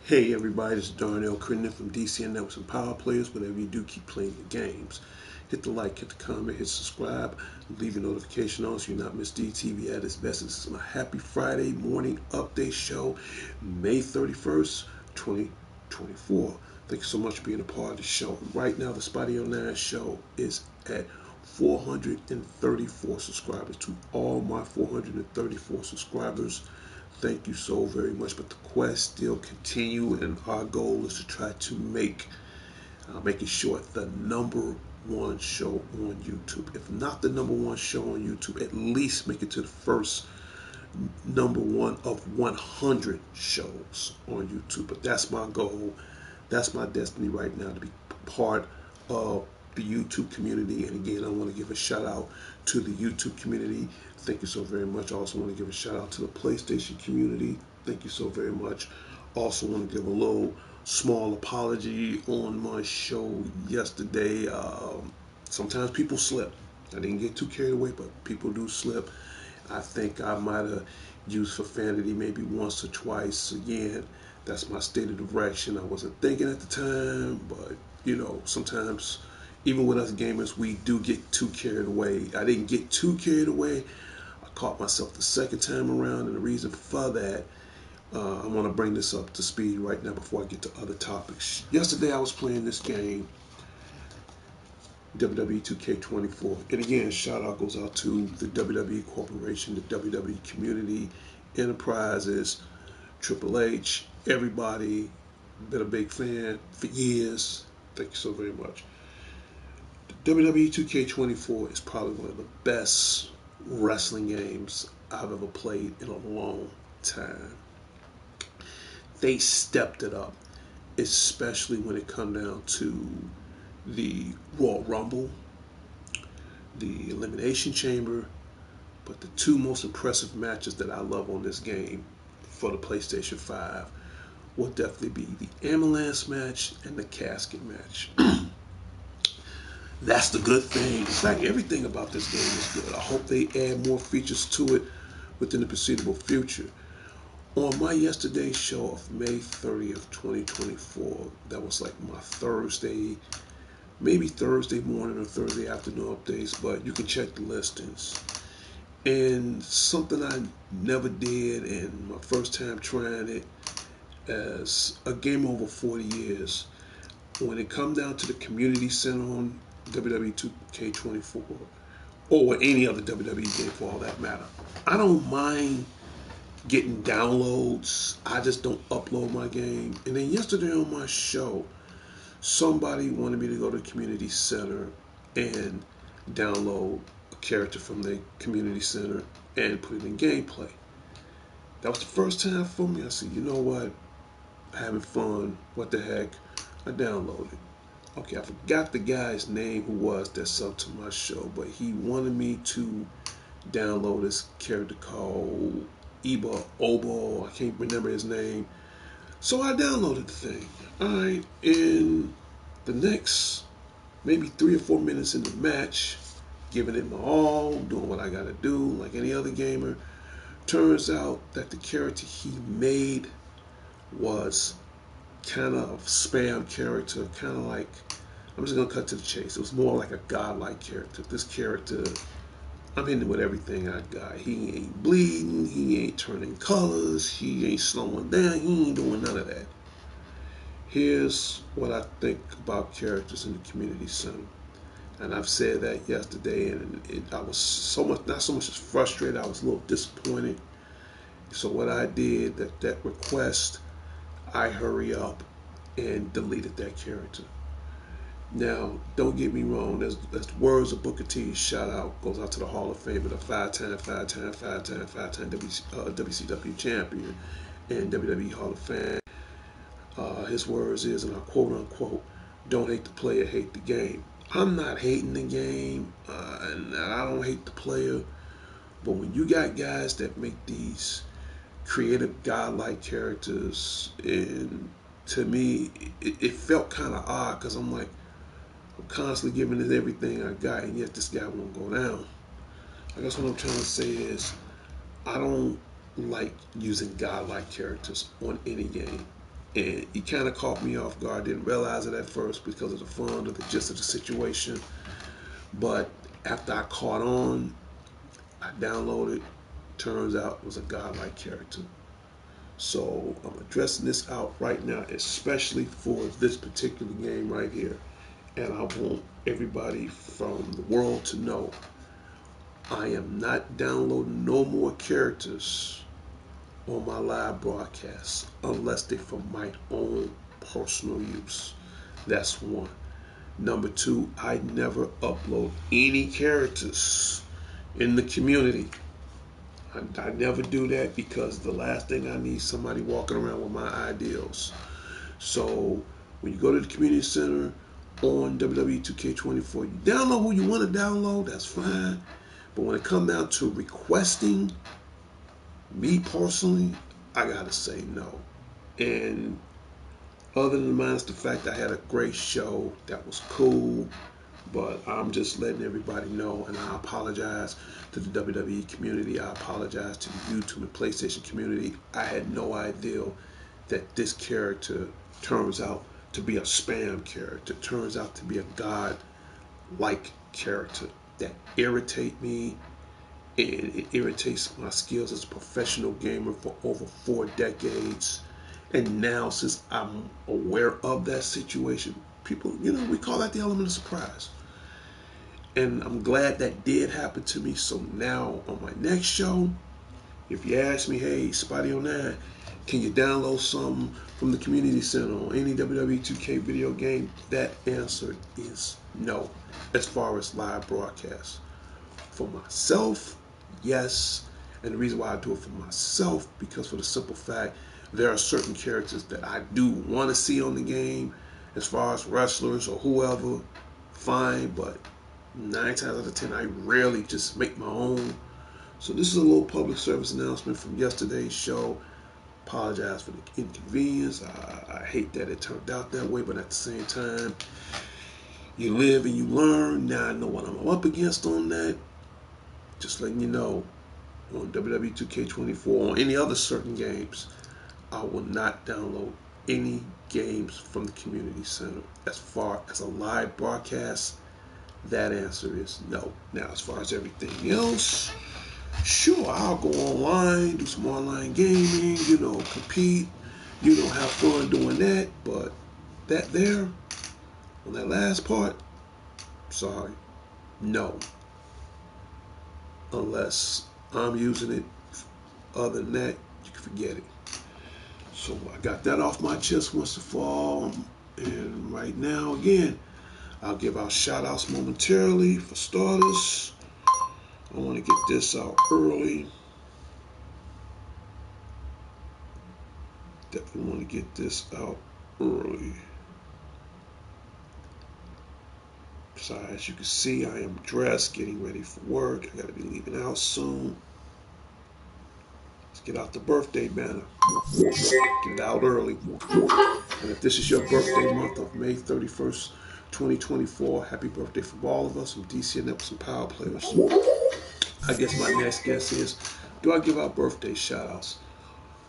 Hey everybody, this is Darnell Crittenden from DCN Networks and Power Players. Whatever you do, keep playing the games. Hit the like, hit the comment, hit subscribe, leave your notification on so you're not miss DTV at its best. This is my happy Friday morning update show, May 31st, 2024. Thank you so much for being a part of the show. Right now, the Spotty 09 show is at 434 subscribers. To all my 434 subscribers, thank you so very much. But the quest still continue, and our goal is to try to make it short, the number one show on YouTube. If not the number one show on YouTube, at least make it to the first number one of 100 shows on YouTube. But that's my goal. That's my destiny right now, to be part of the YouTube community. And again, I want to give a shout out to the YouTube community. Thank you so very much. I also want to give a shout out to the PlayStation community. Thank you so very much. Also want to give a little small apology on my show yesterday. Sometimes people slip. I didn't get too carried away, but people do slip. I think I might have used profanity maybe once or twice. Again, that's my state of direction. I wasn't thinking at the time, but sometimes even with us gamers, we do get too carried away. I didn't get too carried away. I caught myself the second time around, and the reason for that, I want to bring this up to speed right now before I get to other topics. Yesterday, I was playing this game, WWE 2K24. And again, shout out goes out to the WWE Corporation, the WWE Community, Enterprises, Triple H, everybody. Been a big fan for years. Thank you so very much. The WWE 2K24 is probably one of the best wrestling games I've ever played in a long time. They stepped it up, especially when it come down to the Royal Rumble, the Elimination Chamber, but the two most impressive matches that I love on this game for the PlayStation 5 will definitely be the ambulance match and the casket match. That's the good thing. In fact, everything about this game is good. I hope they add more features to it within the foreseeable future. On my yesterday show of May 30th, 2024, that was like my Thursday, maybe Thursday morning or Thursday afternoon updates, but you can check the listings. And something I never did, and my first time trying it as a game over 40 years, when it comes down to the community center on WWE 2K24, or any other WWE game for all that matter, I don't mind getting downloads. I just don't upload my game. And then yesterday on my show, somebody wanted me to go to the community center and download a character from the community center and put it in gameplay. That was the first time for me. I said, you know what? Having fun. What the heck? I downloaded. Okay, I forgot the guy's name who was that subbed to my show, but he wanted me to download this character called Iba Obo. I can't remember his name. So I downloaded the thing. Alright, in the next maybe 3 or 4 minutes in the match, giving it my all, doing what I gotta do, like any other gamer, turns out that the character he made was kind of spam character, kind of like, I'm just gonna cut to the chase. It was more like a godlike character. This character, I'm hitting with everything I got. He ain't bleeding, he ain't turning colors, he ain't slowing down, he ain't doing none of that. Here's what I think about characters in the community center. And I've said that yesterday, and I was so much, not so much as frustrated, I was a little disappointed. So what I did, that request, I hurry up and deleted that character. Now, don't get me wrong, that's words of Booker T. Shout out goes out to the Hall of Fame, the five-time WCW champion and WWE Hall of Fame. His words is, and I quote unquote, Don't hate the player, hate the game. I'm not hating the game, and I don't hate the player. But when you got guys that make these creative godlike characters, and to me, it felt kind of odd because I'm like, I'm constantly giving it everything I got, and yet this guy won't go down. I guess what I'm trying to say is I don't like using godlike characters on any game. And he kind of caught me off guard. Didn't realize it at first because of the fun or the gist of the situation. But after I caught on, I downloaded. Turns out it was a godlike character. So I'm addressing this out right now, especially for this particular game right here. And I want everybody from the world to know I am not downloading no more characters on my live broadcasts unless they're for my own personal use. That's one. Number two, I never upload any characters in the community. I never do that because the last thing I need is somebody walking around with my ideals. So when you go to the community center on WWE 2K24, you download who you want to download, that's fine. But when it comes down to requesting, me personally, I gotta say no. And other than minus the fact I had a great show that was cool, but I'm just letting everybody know, and I apologize to the WWE community. I apologize to the YouTube and PlayStation community. I had no idea that this character turns out to be a spam character, turns out to be a god-like character that irritate me, and it irritates my skills as a professional gamer for over 4 decades. And now, since I'm aware of that situation, people, we call that the element of surprise. And I'm glad that did happen to me. So now on my next show, if you ask me, hey, Spotty09, can you download something from the community center on any WWE 2K video game? That answer is no, as far as live broadcasts. For myself, yes. And the reason why I do it for myself, because for the simple fact, there are certain characters that I do want to see on the game, as far as wrestlers or whoever, fine, but 9 times out of 10, I rarely just make my own. So this is a little public service announcement from yesterday's show. Apologize for the inconvenience. I hate that it turned out that way, but at the same time, you live and you learn. Now I know what I'm up against on that. Just letting you know, on WWE 2K24, or any other certain games, I will not download any games from the community center. As far as a live broadcast, that answer is no. Now, as far as everything else, sure, I'll go online, do some online gaming, compete, have fun doing that. But that there, on that last part, sorry, no. Unless I'm using it. Other than that, you can forget it. So I got that off my chest once and for all. And right now, again, I'll give out shout outs momentarily. For starters, I want to get this out early. Definitely want to get this out early. So as you can see, I am dressed, getting ready for work. I got to be leaving out soon. Let's get out the birthday banner. Get it out early. And if this is your birthday month of May 31st, 2024, happy birthday from all of us, from DC and some Power Players. I guess my next guess is, do I give out birthday shout outs?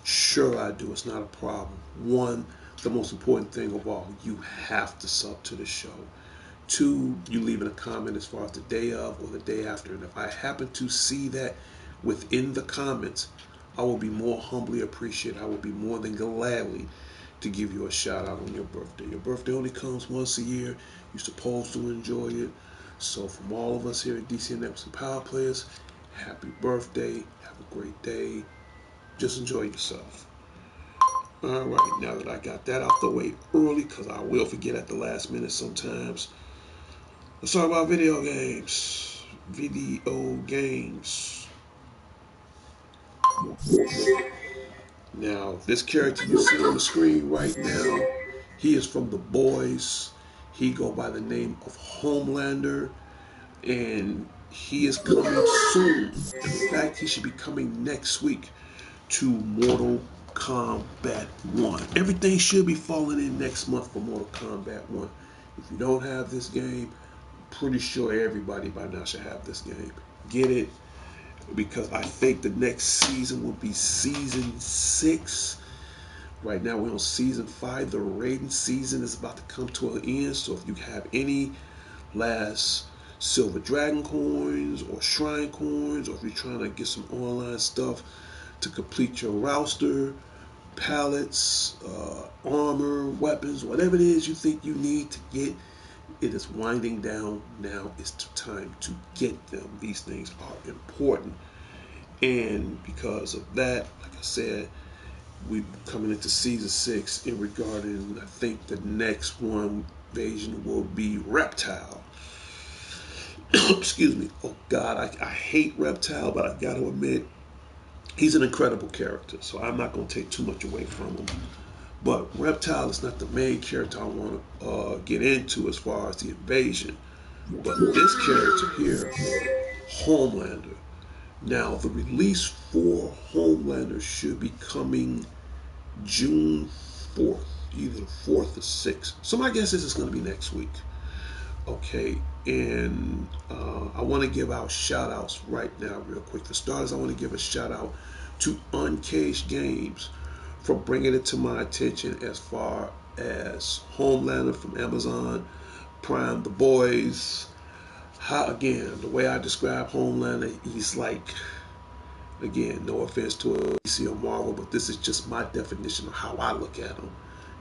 Sure I do. It's not a problem. One, the most important thing of all, you have to sub to the show. Two, you leaving a comment as far as the day of or the day after. And if I happen to see that within the comments, I will be more humbly appreciated. I will be more than gladly to give you a shout out on your birthday. Your birthday only comes once a year. You're supposed to enjoy it. So from all of us here at DC Networks and Power Players, happy birthday. Have a great day. Just enjoy yourself. All right, now that I got that out the way early, because I will forget at the last minute sometimes, let's talk about video games. Video games. Now, this character you see on the screen right now, he is from The Boys. He go by the name of Homelander, and he is coming soon. In fact, he should be coming next week to Mortal Kombat 1. Everything should be falling in next month for Mortal Kombat 1. If you don't have this game, I'm pretty sure everybody by now should have this game. Get it, because I think the next season will be season 6. Right now we're on season 5. The rating season is about to come to an end. So if you have any last silver dragon coins or shrine coins, or if you're trying to get some online stuff to complete your roster, pallets, armor, weapons, whatever it is you think you need to get, it is winding down. Now is the time to get them. These things are important. And because of that, like I said, we coming into season 6 in regarding, I think the next one invasion will be Reptile. Excuse me. Oh God, I hate Reptile, but I gotta admit, he's an incredible character, so I'm not gonna take too much away from him. But Reptile is not the main character I want to get into as far as the invasion. But this character here, Homelander. Now, the release for Homelander should be coming June 4th, either the 4th or 6th. So my guess is it's going to be next week. Okay, and I want to give out shout outs right now, real quick. For starters, I want to give a shout out to Uncaged Games for bringing it to my attention as far as Homelander from Amazon Prime, The Boys. How, again, the way I describe Homelander, he's like, again, no offense to a DC or Marvel, but this is just my definition of how I look at him.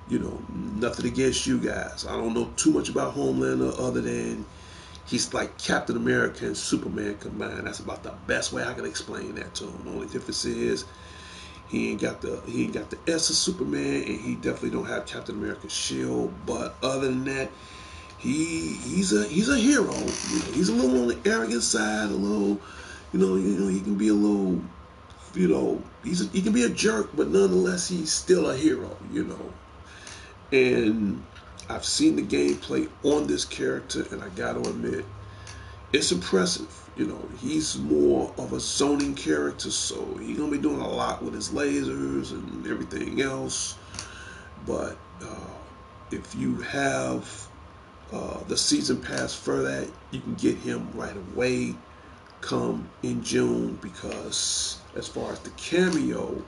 You know, nothing against you guys. I don't know too much about Homelander other than he's like Captain America and Superman combined. That's about the best way I can explain that to him. The only difference is he ain't got the S of Superman, and he definitely don't have Captain America's shield. But other than that, he's a hero. You know, he's a little on the arrogant side, a little, he can be a little, he can be a jerk, but nonetheless he's still a hero. And I've seen the gameplay on this character, and I gotta admit, it's impressive. He's more of a zoning character, so he's gonna be doing a lot with his lasers and everything else. But if you have the season pass for that, you can get him right away come in June, because as far as the cameo,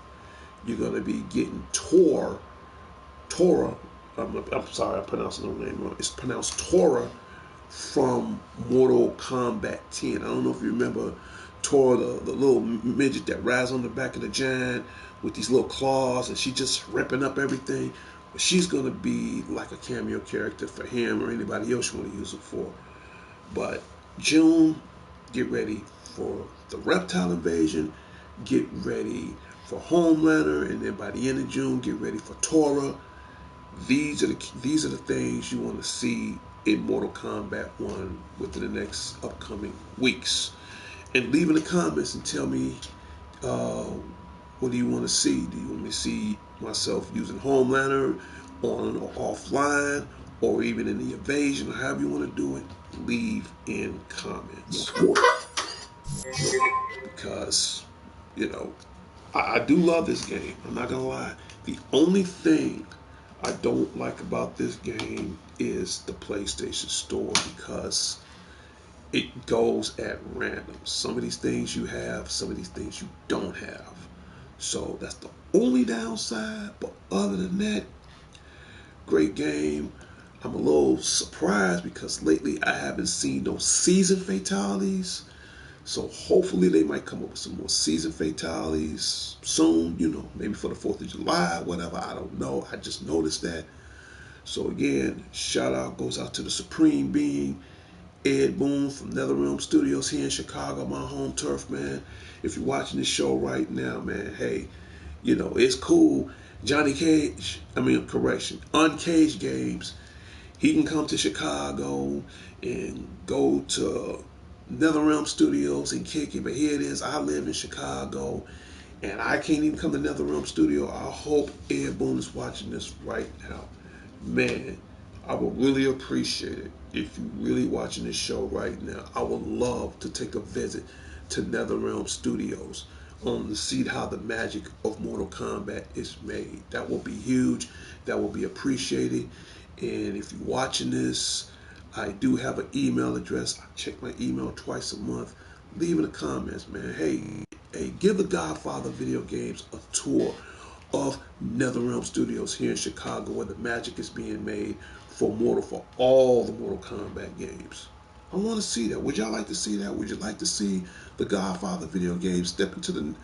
you're gonna be getting Tora. I'm sorry, I'm pronouncing the name wrong. It's pronounced Tora from Mortal Kombat 10. I don't know if you remember Tora, the little midget that rides on the back of the giant with these little claws, and she just ripping up everything. But she's going to be like a cameo character for him or anybody else you want to use it for. But June, get ready for the Reptile invasion. Get ready for Homelander, and then by the end of June, get ready for Tora. These are the things you want to see in Mortal Kombat 1 within the next upcoming weeks. And leave in the comments and tell me, what do you want to see? Do you want me to see myself using Homelander on or offline, or even in the invasion, or however you want to do it? Leave in comments. Because, I do love this game. I'm not going to lie. The only thing I don't like about this game is the PlayStation Store, because it goes at random. Some of these things you have, some of these things you don't have. So that's the only downside. But other than that, great game. I'm a little surprised because lately I haven't seen no season fatalities. So hopefully they might come up with some more season fatalities soon, maybe for the 4th of July, whatever. I don't know. I just noticed that. So again, shout out goes out to the Supreme Being, Ed Boon from NetherRealm Studios here in Chicago, my home turf, man. If you're watching this show right now, man, hey, it's cool. Uncaged Games, he can come to Chicago and go to NetherRealm Studios and kick it. But here it is, I live in Chicago, and I can't even come to NetherRealm Studio. I hope Ed Boon is watching this right now. Man, I would really appreciate it if you're really watching this show right now. I would love to take a visit to NetherRealm Studios to see how the magic of Mortal Kombat is made. That will be huge. That will be appreciated. And if you're watching this, I do have an email address. I check my email twice a month. Leave in the comments, man. Hey, give the Godfather video games a tour of NetherRealm Studios here in Chicago, where the magic is being made for all the Mortal Kombat games. I want to see that. Would y'all like to see that? Would you like to see the Godfather video games step into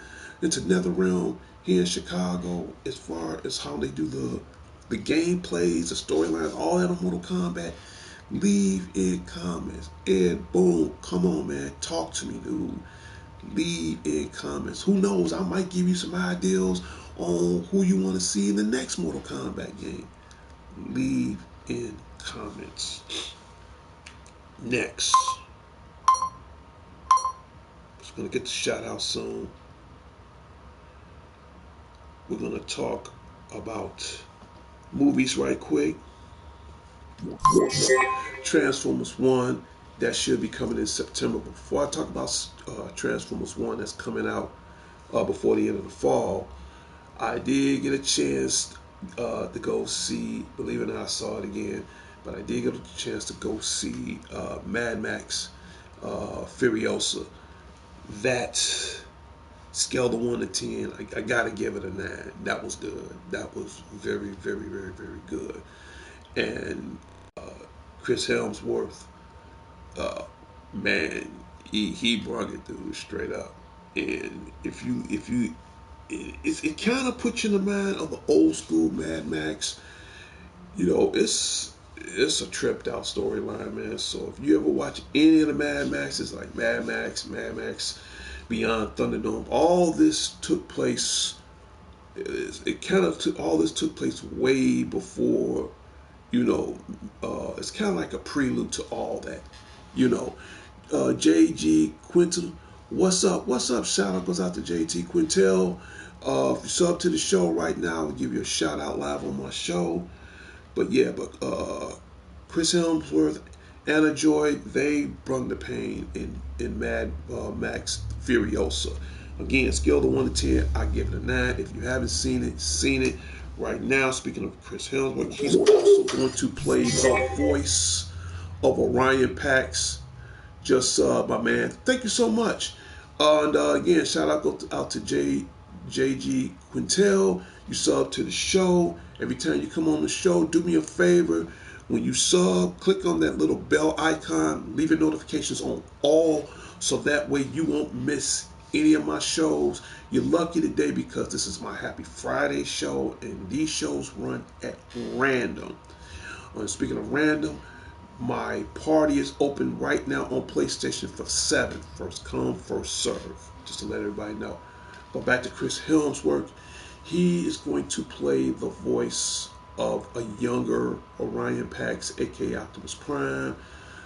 NetherRealm here in Chicago, as far as how they do the gameplays, the storylines, all that on Mortal Kombat? Leave in comments. And boom, come on, man, talk to me, dude. Leave in comments. Who knows? I might give you some ideas on who you want to see in the next Mortal Kombat game. Leave in comments. Next, just gonna get the shout out soon. We're gonna talk about movies right quick. Transformers 1, that should be coming in September. But before I talk about Transformers 1 that's coming out before the end of the fall, I did get a chance to go see, believe it or not, I saw it again, but I did get a chance to go see Mad Max Furiosa. That, scale of 1 to 10, I gotta give it a 9. That was good. That was very, very, very, very good. And Chris Hemsworth, man, he brought it, dude, straight up. And if you it kind of puts you in the mind of the old school Mad Max. You know, it's a tripped out storyline, man. So if you ever watch any of the Mad Maxes, like Mad Max Beyond Thunderdome, all this took place. All this took place way before. You know, it's kind of like a prelude to all that. You know, JG Quintel, what's up? What's up? Shout out goes out to JT Quintel. If you sub to the show right now, I'll give you a shout out live on my show. But Chris Hemsworth, Anna Joy, they brung the pain in Mad Max Furiosa. Again, scale of 1 to 10, I give it a 9. If you haven't seen it right now. Speaking of Chris Hemsworth, he's also going to play the voice of Orion Pax. Just my man, thank you so much. And again, shout out to JG Quintel. You sub to the show. Every time you come on the show, do me a favor. When you sub, click on that little bell icon. Leave your notifications on all, so that way you won't miss any of my shows. You're lucky today because this is my Happy Friday show, and these shows run at random. Speaking of random, my party is open right now on PlayStation for 7. First come, first serve. Just to let everybody know. But back to Chris Hemsworth. He is going to play the voice of a younger Orion Pax, aka Optimus Prime.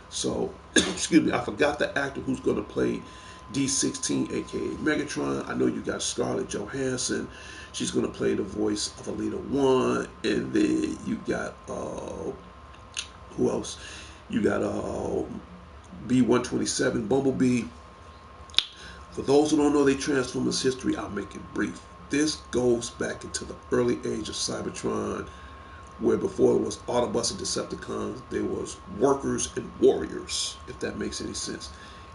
So, excuse me, I forgot the actor who's going to play D16, aka Megatron. I know you got Scarlett Johansson. She's going to play the voice of Alita 1. And then you got, who else? You got B-127, Bumblebee. For those who don't know their Transformers history, I'll make it brief. This goes back into the early age of Cybertron, where before there was Autobots and Decepticons, there was workers and warriors, if that makes any sense.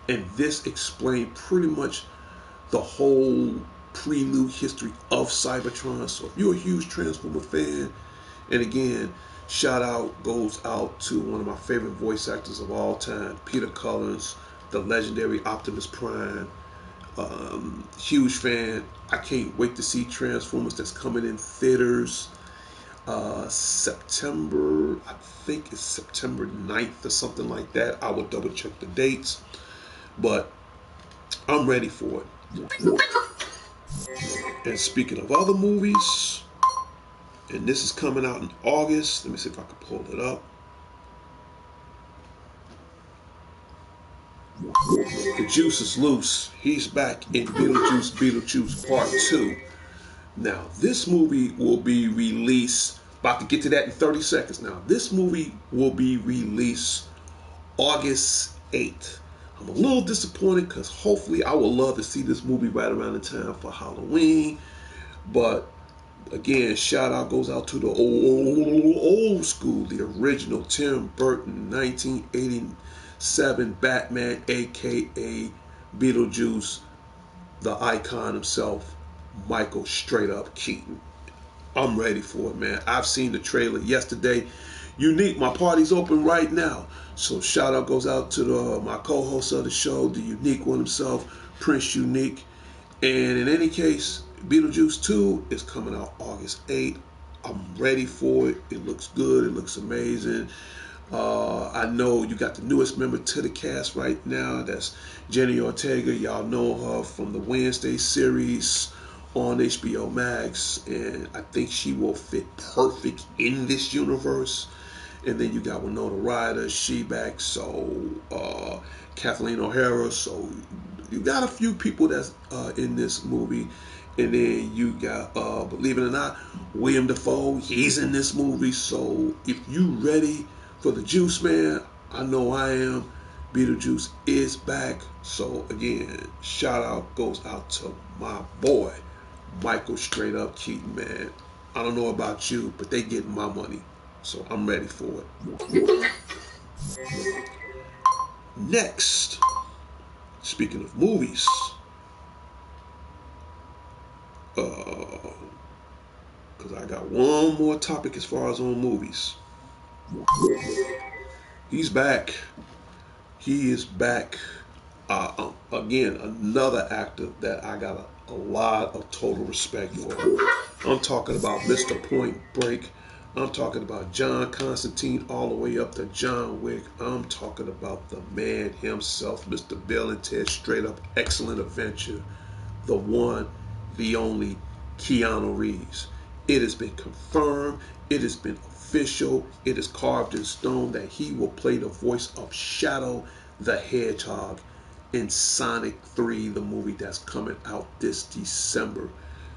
And this explained pretty much the whole prelude history of Cybertron. So if you're a huge Transformer fan, and again, shout out goes out to one of my favorite voice actors of all time, Peter Cullens, the legendary Optimus Prime. Huge fan. I can't wait to see Transformers that's coming in theaters. September, I think it's September 9th or something like that. I will double check the dates, but I'm ready for it. And speaking of other movies, and this is coming out in August. Let me see if I can pull it up. The juice is loose. He's back in Beetlejuice Part 2. Now, this movie will be released About to get to that in 30 seconds now. This movie will be released August 8th. I'm a little disappointed because hopefully I would love to see this movie right around the time for Halloween. But again, shout out goes out to the old school, the original Tim Burton 1987 Batman, aka Beetlejuice, the icon himself, Michael straight up Keaton. I'm ready for it, man. I've seen the trailer yesterday. Unique, my party's open right now. So shout out goes out to my co-host of the show, the Unique one himself, Prince Unique. And in any case, Beetlejuice 2 is coming out August 8th. I'm ready for it. It looks good. It looks amazing. I know you got the newest member to the cast right now. That's Jenny Ortega. Y'all know her from the Wednesday series on HBO Max. And I think she will fit perfect in this universe. And then you got Winona Ryder, she back, so Kathleen O'Hara, so you got a few people that's in this movie. And then you got, believe it or not, William Dafoe, he's in this movie. So if you ready for the juice, man, I know I am. Beetlejuice is back. So again, shout out goes out to my boy, Michael straight up Keaton, man. I don't know about you, but they getting my money. So I'm ready for it. Next, speaking of movies, because I got one more topic as far as on movies. He's back. He is back. Again, another actor that I got a lot of total respect for. I'm talking about Mr. Point Break. I'm talking about John Constantine all the way up to John Wick. I'm talking about the man himself, Mr. Bill and Ted Straight Up Excellent Adventure. The one, the only, Keanu Reeves. It has been confirmed. It has been official. It is carved in stone that he will play the voice of Shadow the Hedgehog in Sonic 3, the movie that's coming out this December.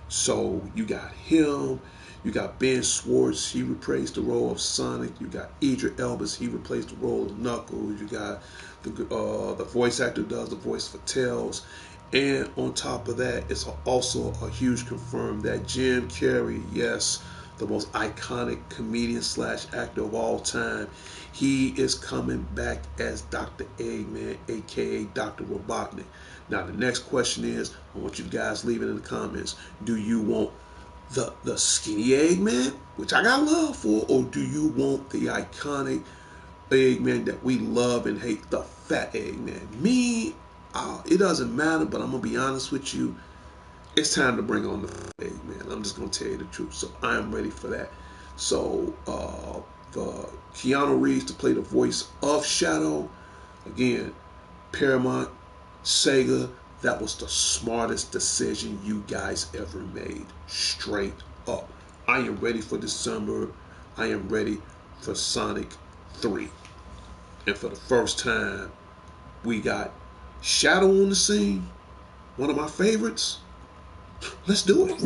So you got him. You got Ben Schwartz, he reprised the role of Sonic. You got Idris Elba, he replaced the role of Knuckles. You got the voice actor does the voice for Tails. And on top of that, it's also a huge confirm that Jim Carrey, yes, the most iconic comedian slash actor of all time, he is coming back as Dr. Eggman, aka Dr. Robotnik. Now the next question is, I want you guys leave it in the comments. Do you want the skinny Eggman, which I got love for, or do you want the iconic Eggman that we love and hate, the fat Eggman? Me, it doesn't matter, but I'm gonna be honest with you. It's time to bring on the fat Eggman. I'm just gonna tell you the truth. So I am ready for that. So for Keanu Reeves to play the voice of Shadow, again, Paramount, Sega, that was the smartest decision you guys ever made. Straight up. I am ready for December. I am ready for Sonic 3. And for the first time, we got Shadow on the scene. One of my favorites. Let's do it.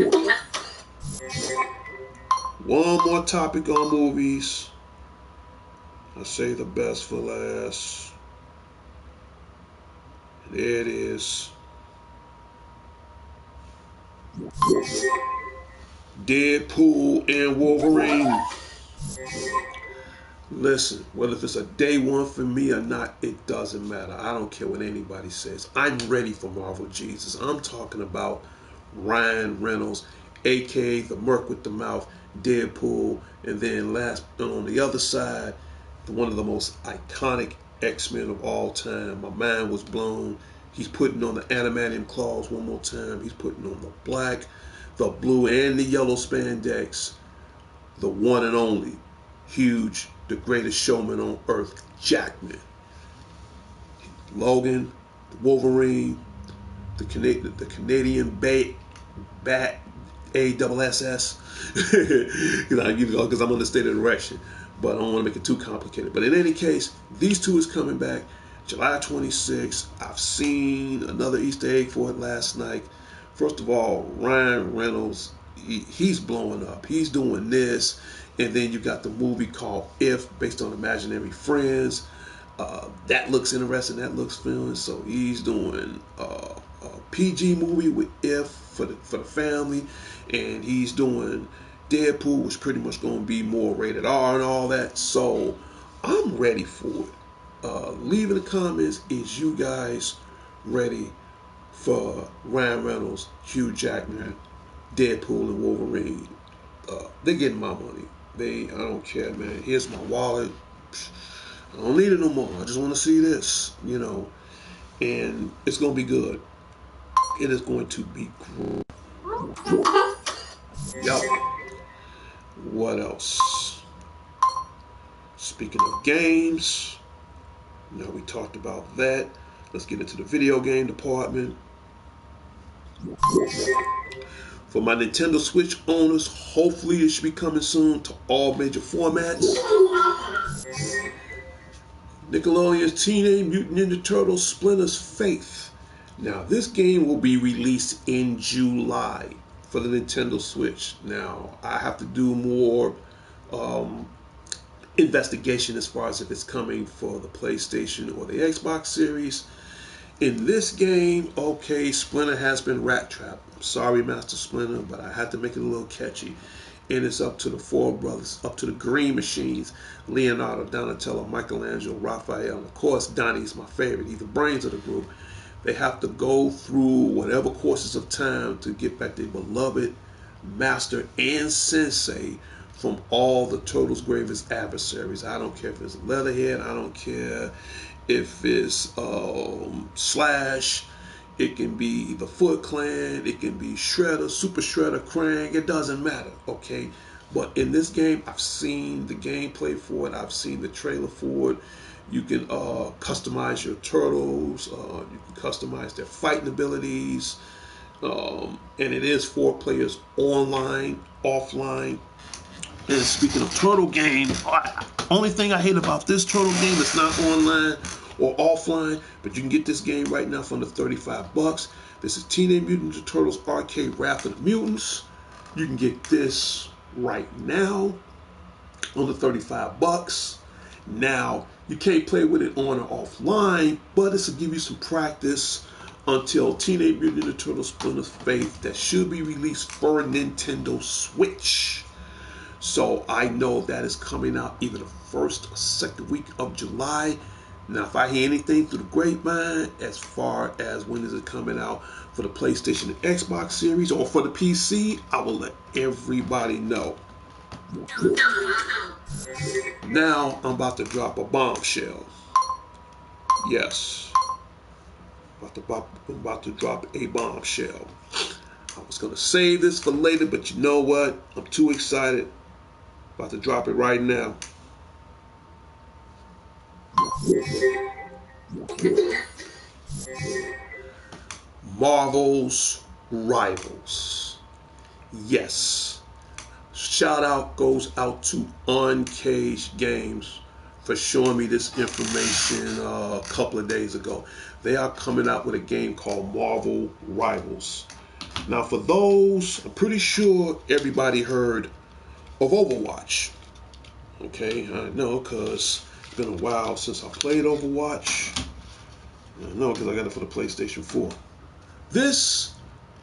One more topic on movies. I say the best for last. And there it is. Deadpool and Wolverine. Listen, whether if it's a day one for me or not, it doesn't matter. I don't care what anybody says. I'm ready for Marvel Jesus. I'm talking about Ryan Reynolds, aka the Merc with the Mouth, Deadpool, and then last on the other side, one of the most iconic X-Men of all time. My mind was blown. He's putting on the adamantium claws one more time. He's putting on the black, the blue, and the yellow spandex. The one and only, huge, the greatest showman on earth, Jackman. Logan, Wolverine, the Canadian Bat, ASS, because I'm on the state of direction, but I don't want to make it too complicated. But in any case, these two is coming back July 26th. I've seen another Easter egg for it last night. First of all, Ryan Reynolds, he's blowing up. He's doing this. And then you got the movie called If, based on imaginary friends. That looks interesting. That looks fun. So he's doing a PG movie with If for the family, and he's doing Deadpool, which pretty much going to be more rated R and all that. So I'm ready for it. Leave in the comments, is you guys ready for Ryan Reynolds, Hugh Jackman, Deadpool, and Wolverine? They're getting my money. I don't care, man. Here's my wallet. I don't need it no more. I just want to see this, and it's going to be good. It is going to be great. Yup. What else? Speaking of games, now we talked about that. Let's get into the video game department. For my Nintendo Switch owners, hopefully it should be coming soon to all major formats. Nickelodeon's Teenage Mutant Ninja Turtles Splinter's Faith. Now, this game will be released in July for the Nintendo Switch. Now, I have to do more investigation as far as if it's coming for the PlayStation or the Xbox Series. In this game, okay, Splinter has been rat-trapped. I'm sorry, Master Splinter, but I had to make it a little catchy. And it's up to the four brothers, up to the Green Machines, Leonardo, Donatello, Michelangelo, Raphael, and of course, Donnie's my favorite. He's the brains of the group. They have to go through whatever courses of time to get back their beloved master and sensei from all the Turtles' gravest adversaries. I don't care if it's Leatherhead. I don't care if it's Slash. It can be the Foot Clan. It can be Shredder, Super Shredder, Krang. It doesn't matter, okay? But in this game, I've seen the gameplay for it. I've seen the trailer for it. You can customize your turtles. You can customize their fighting abilities. And it is 4 players online, offline. And speaking of turtle game, only thing I hate about this turtle game is not online or offline, but you can get this game right now for under $35. This is Teenage Mutant Ninja Turtles Arcade Wrath of the Mutants. You can get this right now under $35. Now, you can't play with it on or offline, but this will give you some practice until Teenage Mutant Ninja Turtles Splinter's Faith, that should be released for Nintendo Switch. So I know that is coming out either the first or second week of July. Now, if I hear anything through the grapevine as far as when is it coming out for the PlayStation and Xbox Series or for the PC, I will let everybody know. Now, I'm about to drop a bombshell. Yes. I'm about to drop a bombshell. I was going to save this for later, but you know what? I'm too excited. About to drop it right now. Marvel's Rivals. Yes. Shout out goes out to Uncaged Games for showing me this information a couple of days ago. They are coming out with a game called Marvel Rivals. Now, for those, I'm pretty sure everybody heard of Overwatch. Okay, I know because it's been a while since I played Overwatch. I know because I got it for the PlayStation 4. This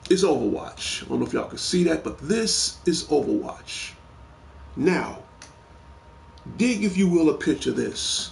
is Overwatch. I don't know if y'all can see that, but this is Overwatch. Now, dig, if you will, a picture of this.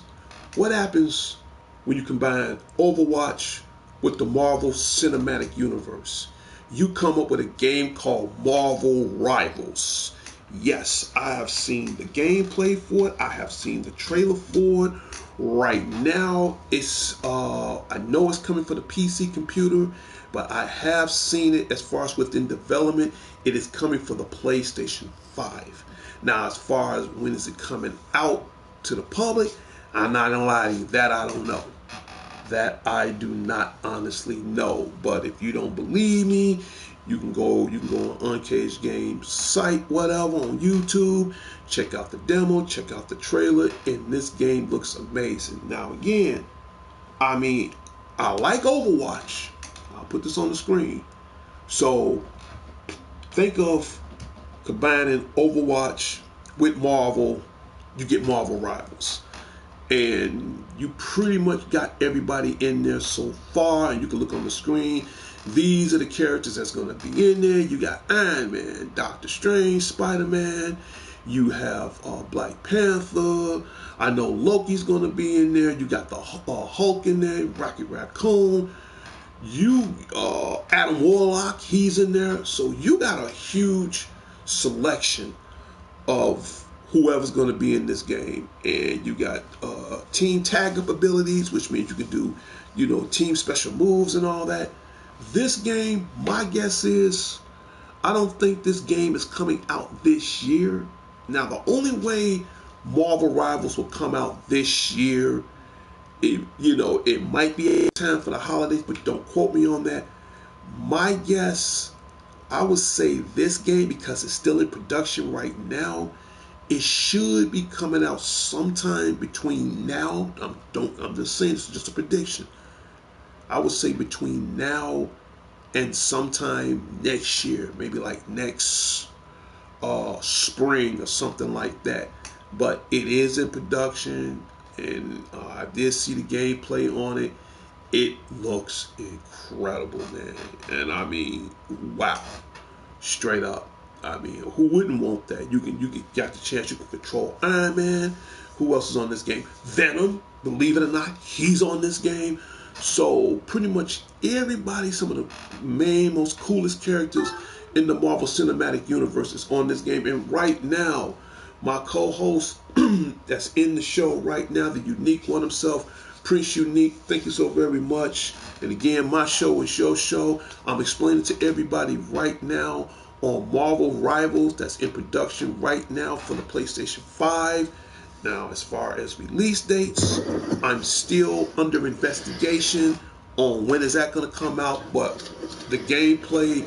What happens when you combine Overwatch with the Marvel Cinematic Universe? You come up with a game called Marvel Rivals. Yes, I have seen the gameplay for it. I have seen the trailer for it. Right now, I know it's coming for the PC computer, but I have seen it as far as within development. It is coming for the PlayStation 5. Now, as far as when is it coming out to the public, I'm not gonna lie to you, that I don't know. That I do not honestly know. But if you don't believe me, you can go on Uncaged Games site, whatever, on YouTube, check out the demo, check out the trailer, and this game looks amazing. Now again, I mean, I like Overwatch. I'll put this on the screen. So think of combining Overwatch with Marvel, you get Marvel Rivals. And you pretty much got everybody in there so far, and you can look on the screen. These are the characters that's going to be in there. You got Iron Man, Doctor Strange, Spider-Man. You have Black Panther. I know Loki's going to be in there. You got the Hulk in there, Rocket Raccoon. You Adam Warlock, he's in there. So you got a huge selection of whoever's going to be in this game. And you got team tag up abilities, which means you can do, team special moves and all that. This game, my guess is, I don't think this game is coming out this year. Now, the only way Marvel Rivals will come out this year, it might be a time for the holidays, but don't quote me on that. My guess, I would say this game, because it's still in production right now, it should be coming out sometime between now. I'm just saying, this is just a prediction. I would say between now and sometime next year, maybe like next spring or something like that. But it is in production, and I did see the gameplay on it. It looks incredible, man. And I mean, wow, straight up. I mean, who wouldn't want that? You got the chance. You can control Iron Man. Who else is on this game? Venom. Believe it or not, he's on this game. So pretty much everybody, some of the main, most coolest characters in the Marvel Cinematic Universe is on this game. And right now, my co-host that's in the show right now, the unique one himself, Prince Unique, thank you so very much. And again, my show is your show. I'm explaining to everybody right now on Marvel Rivals that's in production right now for the PlayStation 5. Now, as far as release dates, I'm still under investigation on when is that going to come out, but the gameplay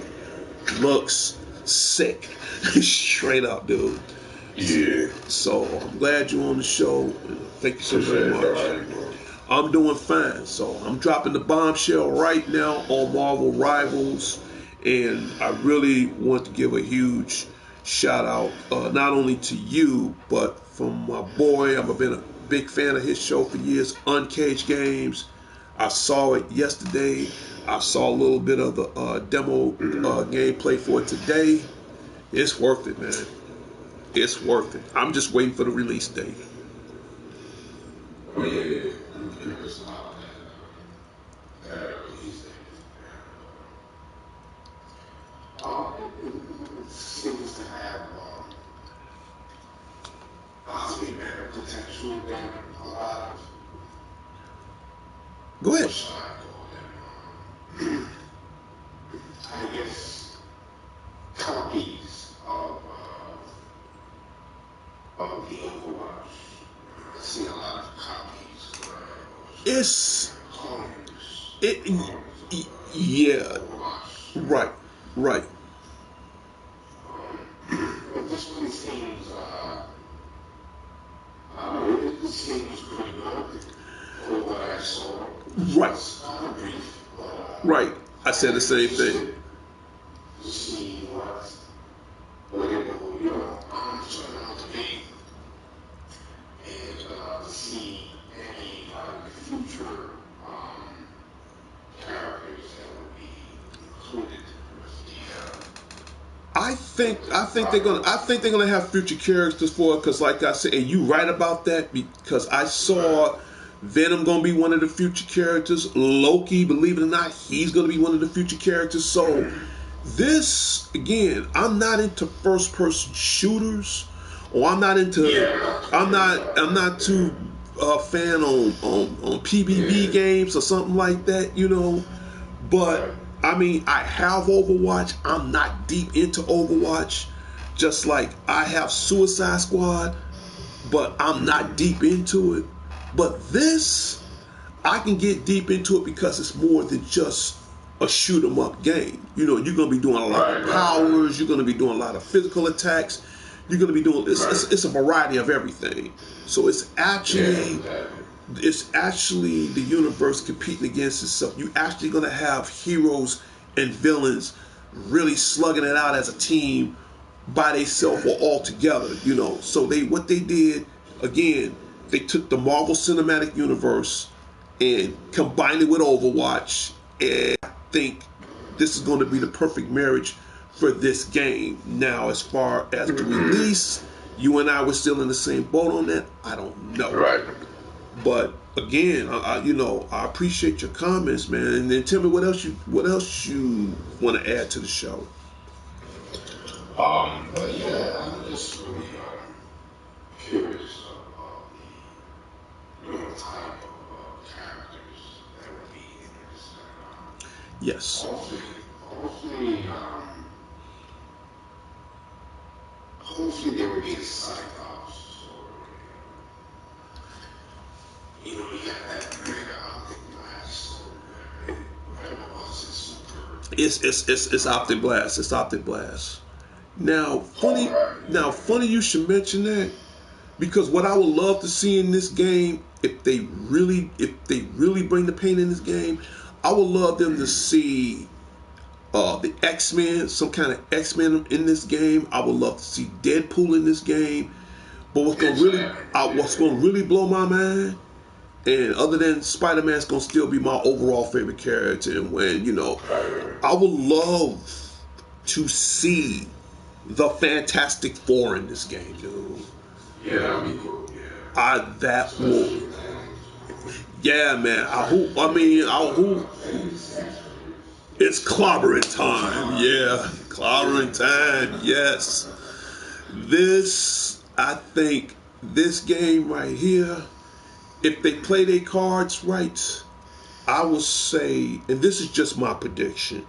looks sick. Straight up, dude. Yeah. So I'm glad you're on the show. Thank you so very much. I'm doing fine. So I'm dropping the bombshell right now on Marvel Rivals. And I really want to give a huge shout out, not only to you, but from my boy. I've been a big fan of his show for years, Uncaged Games. I saw it yesterday. I saw a little bit of the demo gameplay for it today. It's worth it, man. It's worth it. I'm just waiting for the release date. Oh, yeah. Seems to have possibly better potential than a lot of. Go ahead. I guess copies of the Overwatch. I see a lot of copies. Yeah. Right. This one seems, it seems pretty good for what I saw. Right. I said the same thing. To see what it will, turn out to be, and to see any future characters that would be included with the. I think they're gonna have future characters for it, because like I said, and you right about that, because I saw Venom gonna be one of the future characters. Loki, believe it or not, he's gonna be one of the future characters. So this, again, I'm not into first person shooters, or I'm not too fan on PvP games or something like that, but I mean, I have Overwatch. I'm not deep into Overwatch. Just like I have Suicide Squad, but I'm not deep into it. But this, I can get deep into it because it's more than just a shoot 'em up game. You're going to be doing a lot of powers. You're going to be doing a lot of physical attacks. You're going to be doing it's a variety of everything. So it's actually the universe competing against itself. You're actually going to have heroes and villains really slugging it out as a team by themselves or all together, you know. So what they did, again, they took the Marvel Cinematic Universe and combined it with Overwatch, and I think this is going to be the perfect marriage for this game. Now, as far as the release, you and I were still in the same boat on that. I don't know. Right. But again, I appreciate your comments, man. And then tell me what else you want to add to the show. But yeah, I'm just really curious of the type of characters that would be in this. Yes. Hopefully there would be a Cyclops or we got that mega Optic Blast or whatever was it, It's Optic Blast. It's Optic Blast. Now, funny you should mention that, because what I would love to see in this game, if they really bring the pain in this game, I would love them to see the X-Men, some kind of X-Men in this game. I would love to see Deadpool in this game. But what's gonna really blow my mind, and other than Spider-Man's gonna still be my overall favorite character, and when I would love to see the Fantastic Four in this game, dude. Yeah, that'd be cool. Yeah. Yeah, man. I hope. It's clobbering time. Yeah, clobbering time. Yes. I think this game right here, if they play their cards right, I will say, and this is just my prediction,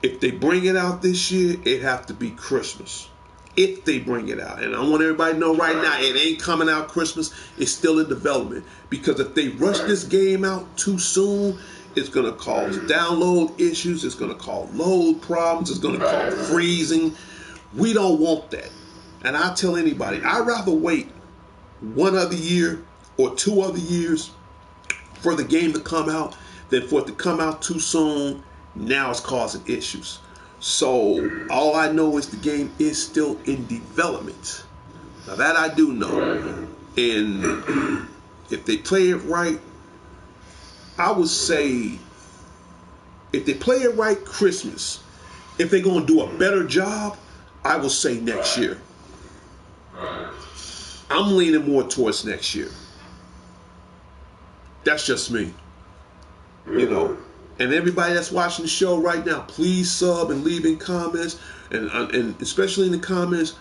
if they bring it out this year, it have to be Christmas. If they bring it out. And I want everybody to know right now, it ain't coming out Christmas. It's still in development. Because if they rush this game out too soon, it's going to cause download issues. It's going to cause load problems. It's going to cause freezing. We don't want that. And I tell anybody, I'd rather wait one other year or 2 other years for the game to come out than for it to come out too soon. Now it's causing issues. So all I know is the game is still in development. Now that I do know. And if they play it right, I would say if they play it right, Christmas. If they're going to do a better job, I will say next year. I'm leaning more towards next year. That's just me. And everybody that's watching the show right now, please sub and leave in comments, and especially in the comments,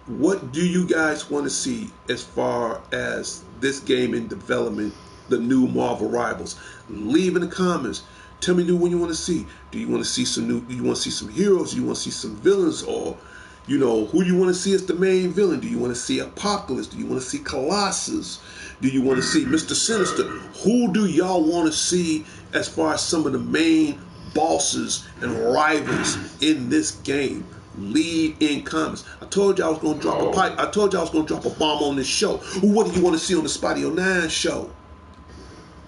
what do you guys want to see as far as this game in development, the new Marvel Rivals? Leave in the comments. Tell me what you want to see. Do you want to see some new? Do you want to see some heroes? Do you want to see some villains? Or who do you want to see as the main villain? Do you want to see Apocalypse? Do you want to see Colossus? Do you want to see Mr. Sinister? Who do y'all want to see as far as some of the main bosses and rivals in this game? Leave in comments. I told you I was going to drop a pipe. I told you I was going to drop a bomb on this show. What do you want to see on the Spotty 09 show?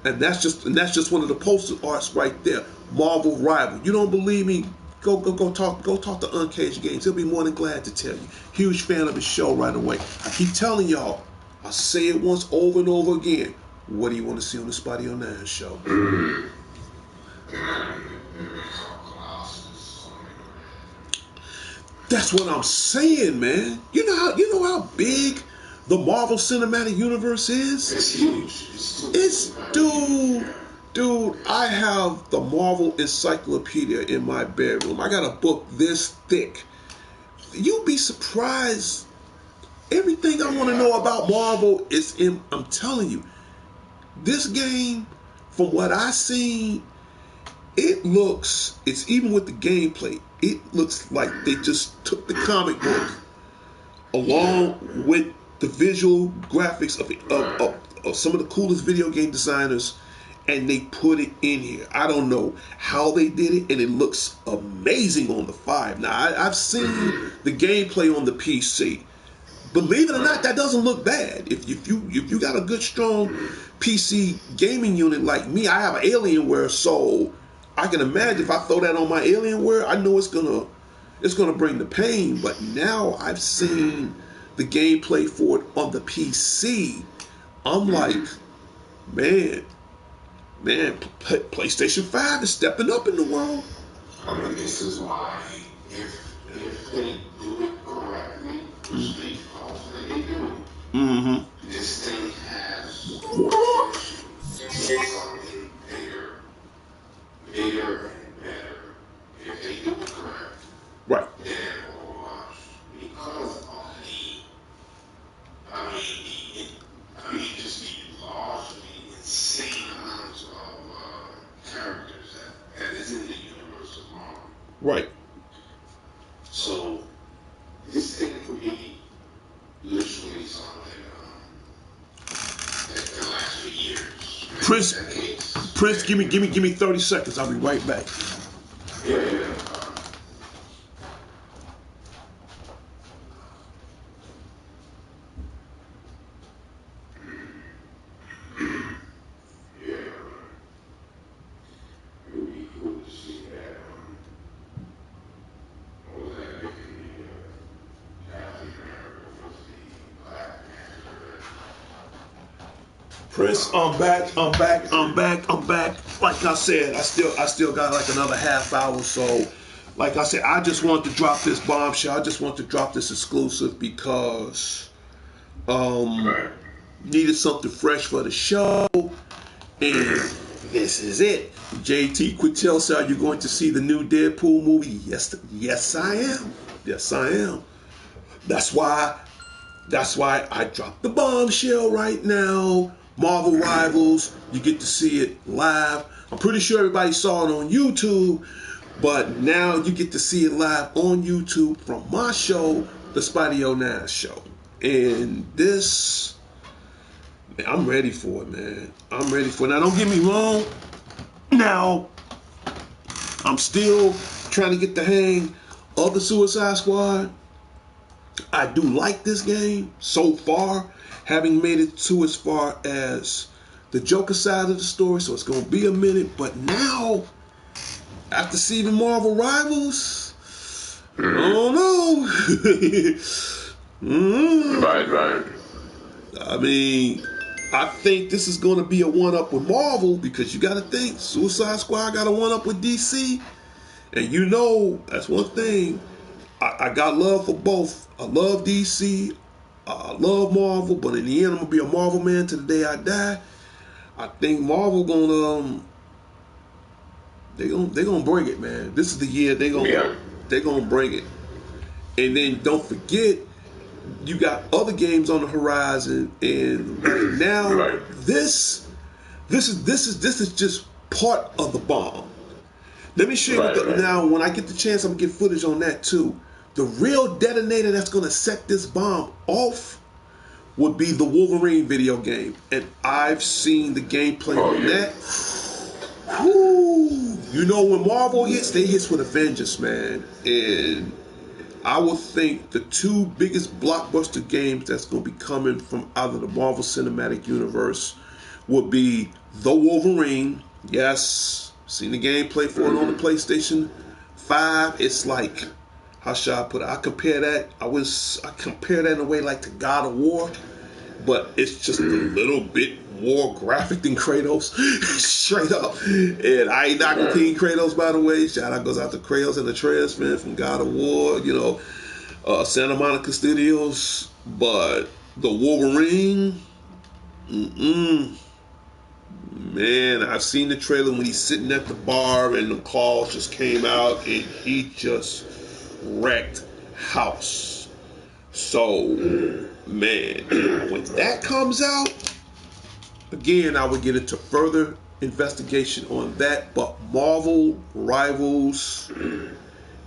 And that's just one of the poster arts right there. Marvel Rival. You don't believe me? Go talk to Uncaged Games. He'll be more than glad to tell you. Huge fan of his show right away. I keep telling y'all. I say it once over and over again. What do you want to see on the Spotty 09 show? That's what I'm saying, man. You know how big the Marvel Cinematic Universe is? It's huge. Dude, I have the Marvel Encyclopedia in my bedroom. I got a book this thick. You'd be surprised. Everything I want to know about Marvel is in. I'm telling you, this game, from what I seen, it's even with the gameplay, it looks like they just took the comic book along with the visual graphics of some of the coolest video game designers, and they put it in here. I don't know how they did it, and it looks amazing on the 5. Now, I've seen the gameplay on the PC. Believe it or not, that doesn't look bad. If you got a good, strong PC gaming unit like me, I have an Alienware, so I can imagine if I throw that on my Alienware, I know it's gonna it's going to bring the pain. But now I've seen the gameplay for it on the PC. I'm like, man, PlayStation 5 is stepping up in the world. I mean, this is why if they do it correctly, which they hopefully they do, this thing has something bigger and better. If they do it correct, Right. then because of just the largely insane amounts of characters that is in the universe of Marvel. Right. So this thing could be literally something that can last for years. Prince, give me 30 seconds. I'll be right back. Yeah. Prince, I'm back. Like I said, I still got like another half hour. So, like I said, I just want to drop this bombshell. I just want to drop this exclusive because needed something fresh for the show, and this is it. JT Quintel said, "Are you going to see the new Deadpool movie?" Yes, I am. Yes, I am. That's why I dropped the bombshell right now. Marvel Rivals, you get to see it live. I'm pretty sure everybody saw it on YouTube, but now you get to see it live on YouTube from my show, the Spidey O'Nash Show. And this, man, I'm ready for it, man. I'm ready for it. Now, don't get me wrong. Now, I'm still trying to get the hang of the Suicide Squad. I do like this game so far, having made it to as far as the Joker side of the story, so it's going to be a minute. But now, after seeing Marvel Rivals, I don't know. Right. I mean, I think this is going to be a one-up with Marvel, because you got to think, Suicide Squad got a one-up with DC. And you know, that's one thing. I got love for both. I love DC. I love Marvel, but in the end, I'm gonna be a Marvel man to the day I die. I think Marvel they gonna bring it, man. This is the year they're gonna bring it. And then don't forget, you got other games on the horizon, and right now this is just part of the bomb. Let me show you now. When I get the chance, I'm gonna get footage on that too. The real detonator that's gonna set this bomb off would be the Wolverine video game, and I've seen the gameplay on that. Woo! You know, when Marvel hits, they hits with a vengeance, man. And I would think the two biggest blockbuster games that's gonna be coming from out of the Marvel Cinematic Universe would be the Wolverine. Yes, seen the gameplay for it on the PlayStation 5. It's like, how should I put it? I compare that in a way like to God of War, but it's just a little bit more graphic than Kratos, straight up. And I ain't knocking King Kratos, by the way. Shout out goes out to Kratos and the Trans Man from God of War, Santa Monica Studios. But the Wolverine, man, I've seen the trailer when he's sitting at the bar and the calls just came out and he just wrecked house. So, man, when that comes out, again, I would get into further investigation on that. But Marvel Rivals,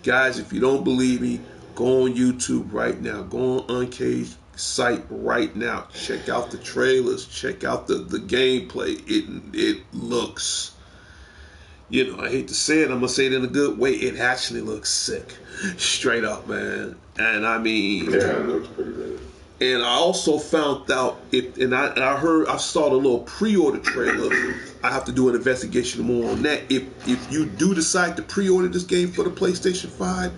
guys, if you don't believe me, go on YouTube right now. Go on Uncaged site right now. Check out the trailers. Check out the gameplay. It looks, I hate to say it, I'm gonna say it in a good way, it actually looks sick. Straight up, man. And I mean, yeah, it looks pretty good. And I also found out I saw the little pre-order trailer. I have to do an investigation more on that. If you do decide to pre-order this game for the PlayStation 5,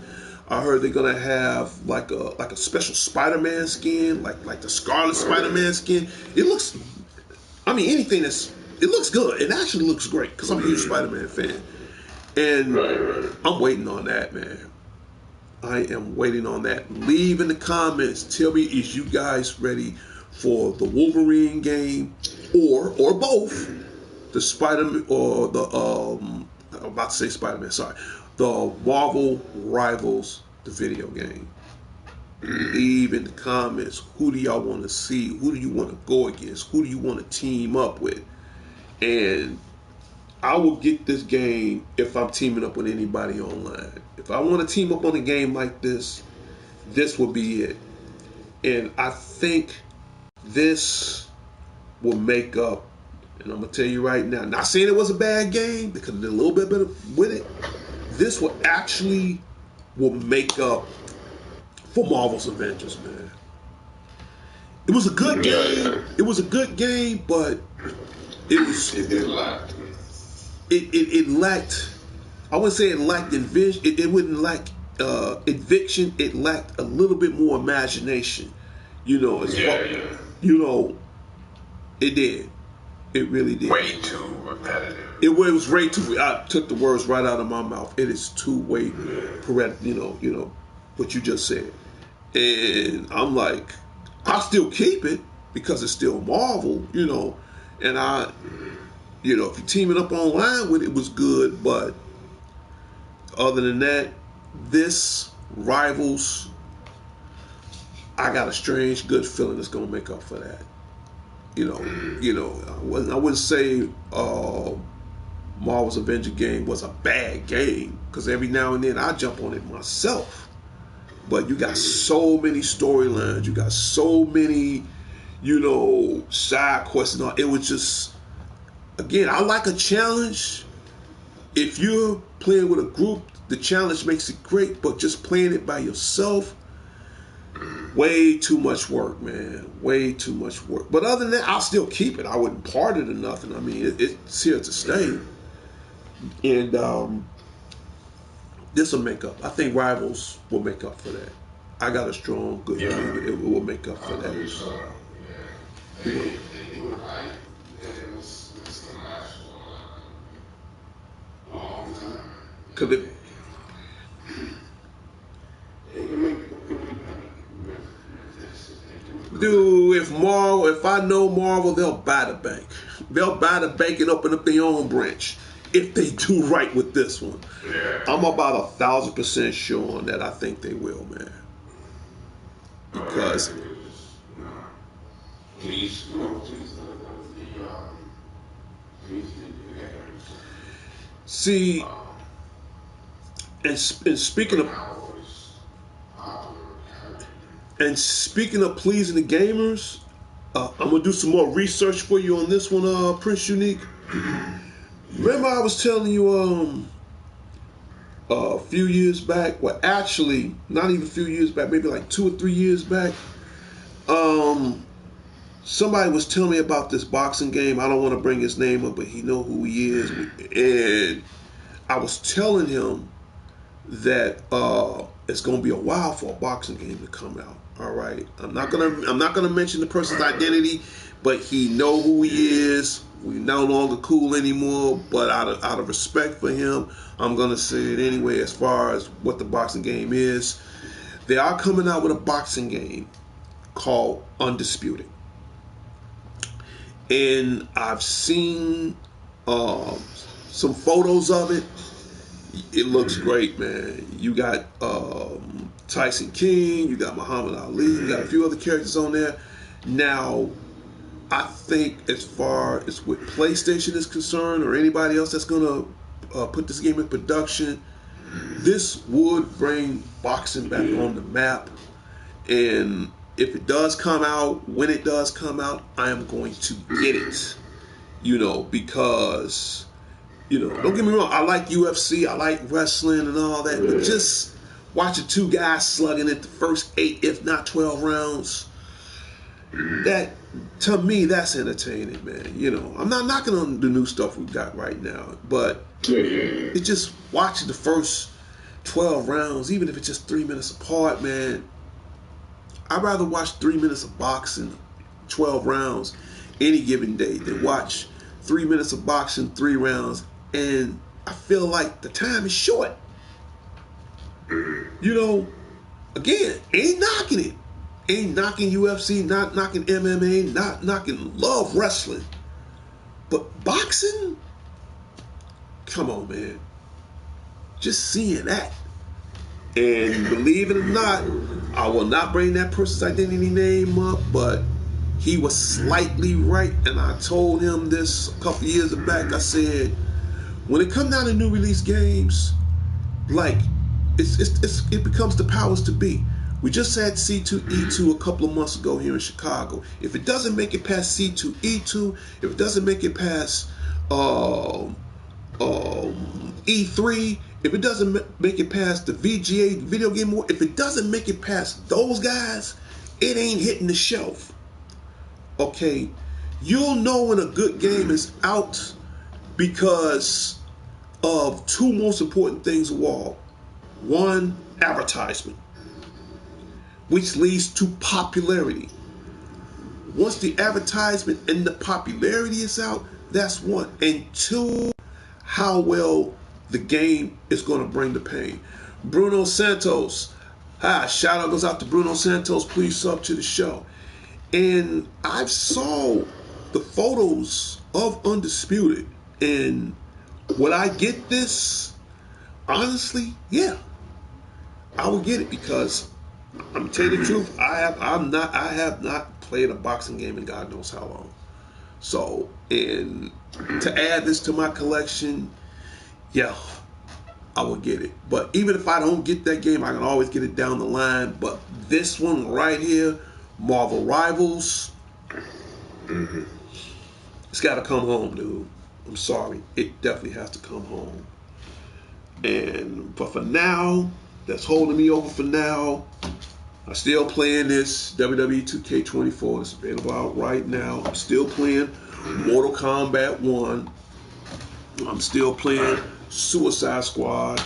I heard they're gonna have like a special Spider-Man skin, like the Scarlet Spider-Man skin. It looks, I mean, anything that's, it looks good. It actually looks great because I'm a huge Spider-Man fan, and I'm waiting on that, man. I am waiting on that. Leave in the comments. Tell me, is you guys ready for the Wolverine game, or both? The Spider or the I'm about to say Spider-Man. Sorry, the Marvel Rivals, the video game. Leave in the comments. Who do y'all want to see? Who do you want to go against? Who do you want to team up with? And I will get this game if I'm teaming up with anybody online. If I want to team up on a game like this will be it. And I think this will make up, and I'm going to tell you right now, not saying it was a bad game, because I did a little bit better with it. This will actually make up for Marvel's Avengers, man. It was a good game. It was a good game, but it lacked. It lacked. I wouldn't say it lacked envision. It wouldn't lack eviction. It lacked a little bit more imagination. You know, you know, it did. It really did. Way too repetitive. It was way too. I took the words right out of my mouth. It is too way repetitive. You know what you just said, and I'm like, I still keep it because it's still Marvel. You know, and if you're teaming up online with it, was good, but other than that, this Rivals, I got a strange good feeling it's gonna make up for that. I wouldn't say Marvel's Avenger game was a bad game, because every now and then I jump on it myself. But you got so many storylines, you got so many, side quests and all. It was just, again, I like a challenge. If you're playing with a group, the challenge makes it great, but just playing it by yourself, way too much work, man. Way too much work. But other than that, I'll still keep it. I wouldn't part it or nothing. I mean, it's here to stay. And this will make up. I think Rivals will make up for that. I got a strong, good feeling it will make up for that. Because if I know Marvel, they'll buy the bank. They'll buy the bank and open up their own branch if they do right with this one. Yeah. I'm about 1,000% sure on that. I think they will, man. Because see, and speaking of pleasing the gamers, I'm gonna do some more research for you on this one, Prince Unique. Remember I was telling you a few years back, well actually not even a few years back, maybe like 2 or 3 years back, somebody was telling me about this boxing game. I don't want to bring his name up, but he know who he is. And I was telling him that it's gonna be a while for a boxing game to come out. All right, I'm not gonna mention the person's identity, but he know who he is. We no longer cool anymore, but out of respect for him, I'm gonna say it anyway. As far as what the boxing game is, they are coming out with a boxing game called Undisputed, and I've seen some photos of it. It looks great, man. You got Tyson King, you got Muhammad Ali, you got a few other characters on there. Now, I think as far as with PlayStation is concerned, or anybody else that's gonna put this game in production, this would bring boxing back on the map. And if it does come out, when it does come out, I am going to get it. Because don't get me wrong, I like UFC, I like wrestling and all that, but just watching two guys slugging at the first 8, if not 12 rounds, that, to me, that's entertaining, man. I'm not knocking on the new stuff we've got right now, but it's just watching the first 12 rounds, even if it's just 3 minutes apart, man. I'd rather watch 3 minutes of boxing, 12 rounds, any given day than watch 3 minutes of boxing, 3 rounds, and I feel like the time is short. You know, again, ain't knocking it. Ain't knocking UFC, not knocking MMA, not knocking, love wrestling. But boxing? Come on, man. Just seeing that. And believe it or not, I will not bring that person's identity name up, but he was slightly right. And I told him this a couple years back. I said, when it comes down to new release games, like, it becomes the powers to be. We just had C2E2 a couple of months ago here in Chicago. If it doesn't make it past C2E2, if it doesn't make it past E3, if it doesn't make it past the VGA Video Game Award, if it doesn't make it past those guys, it ain't hitting the shelf. Okay? You'll know when a good game is out because of two most important things of all. One, advertisement, which leads to popularity. Once the advertisement and the popularity is out, that's one. And two, how well the game is going to bring the pain. Bruno Santos. Hi, shout out goes out to Bruno Santos. Please sub to the show. And I saw the photos of Undisputed. And would I get this? Honestly, yeah. I would get it because I'm telling you the truth, I have not played a boxing game in God knows how long. So, and to add this to my collection, yeah, I will get it. But even if I don't get that game, I can always get it down the line. But this one right here, Marvel Rivals, it's got to come home, dude. I'm sorry. It definitely has to come home. But for now, that's holding me over for now. I'm still playing this WWE 2K24. It's available out right now. I'm still playing Mortal Kombat 1. I'm still playing Suicide Squad.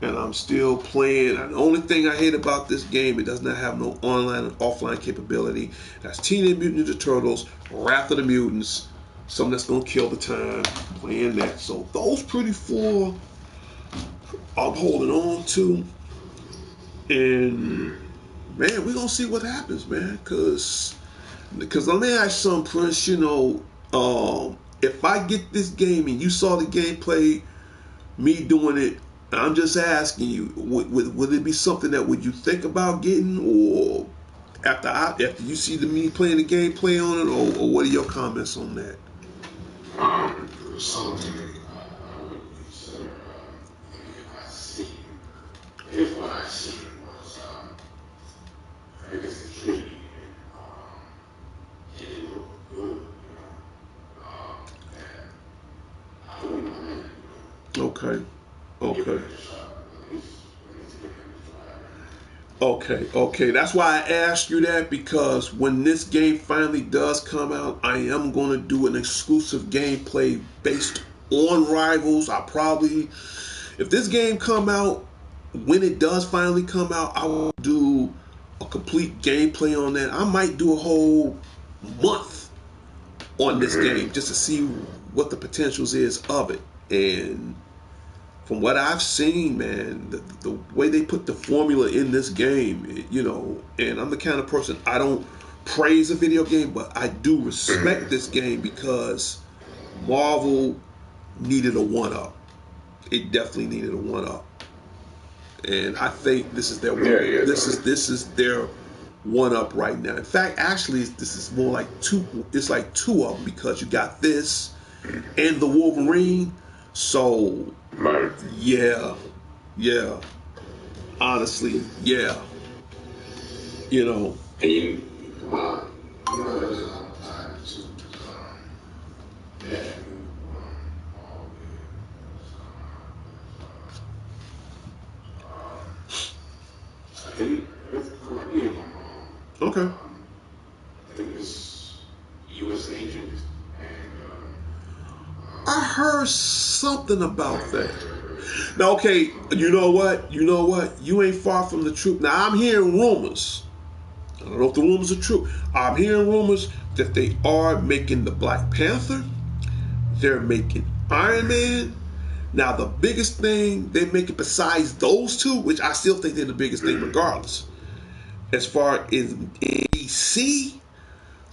And I'm still playing. And the only thing I hate about this game, it does not have no online and offline capability. That's Teenage Mutant Ninja Turtles, Wrath of the Mutants. Something that's going to kill the time. Playing that. So those pretty four I'm holding on to. And man, we're gonna see what happens, man. Cause let me ask you something, Prince. You know, if I get this game and you saw the gameplay, me doing it, I'm just asking you, would it be something that would you think about getting, or after you see me playing the gameplay on it, or what are your comments on that? Something I would consider if what I see was I guess the tree it looked good, I wouldn't mind. Okay. That's why I asked you that, because when this game finally does come out, I am going to do an exclusive gameplay based on Rivals. If this game come out, when it does finally come out, I will do a complete gameplay on that. I might do a whole month on this game just to see what the potentials is of it. And from what I've seen, man, the way they put the formula in this game, you know, and I'm the kind of person, I don't praise a video game, but I do respect this game because Marvel needed a one-up. It definitely needed a one-up. And I think this is their this is their one-up right now. In fact, actually, this is more like two. It's like two of them, because you got this and the Wolverine. So yeah. Honestly, yeah. You know. And you know, there's a lot of times too. Yeah. I think, correct me if I'm wrong. Okay. I think it's U.S. agent. And I heard something about that. Now, okay, you know what? You ain't far from the truth. Now, I'm hearing rumors. I don't know if the rumors are true. I'm hearing rumors that they are making the Black Panther. They're making Iron Man. Now, the biggest thing they make it besides those two, which I still think they're the biggest thing regardless, as far as in DC,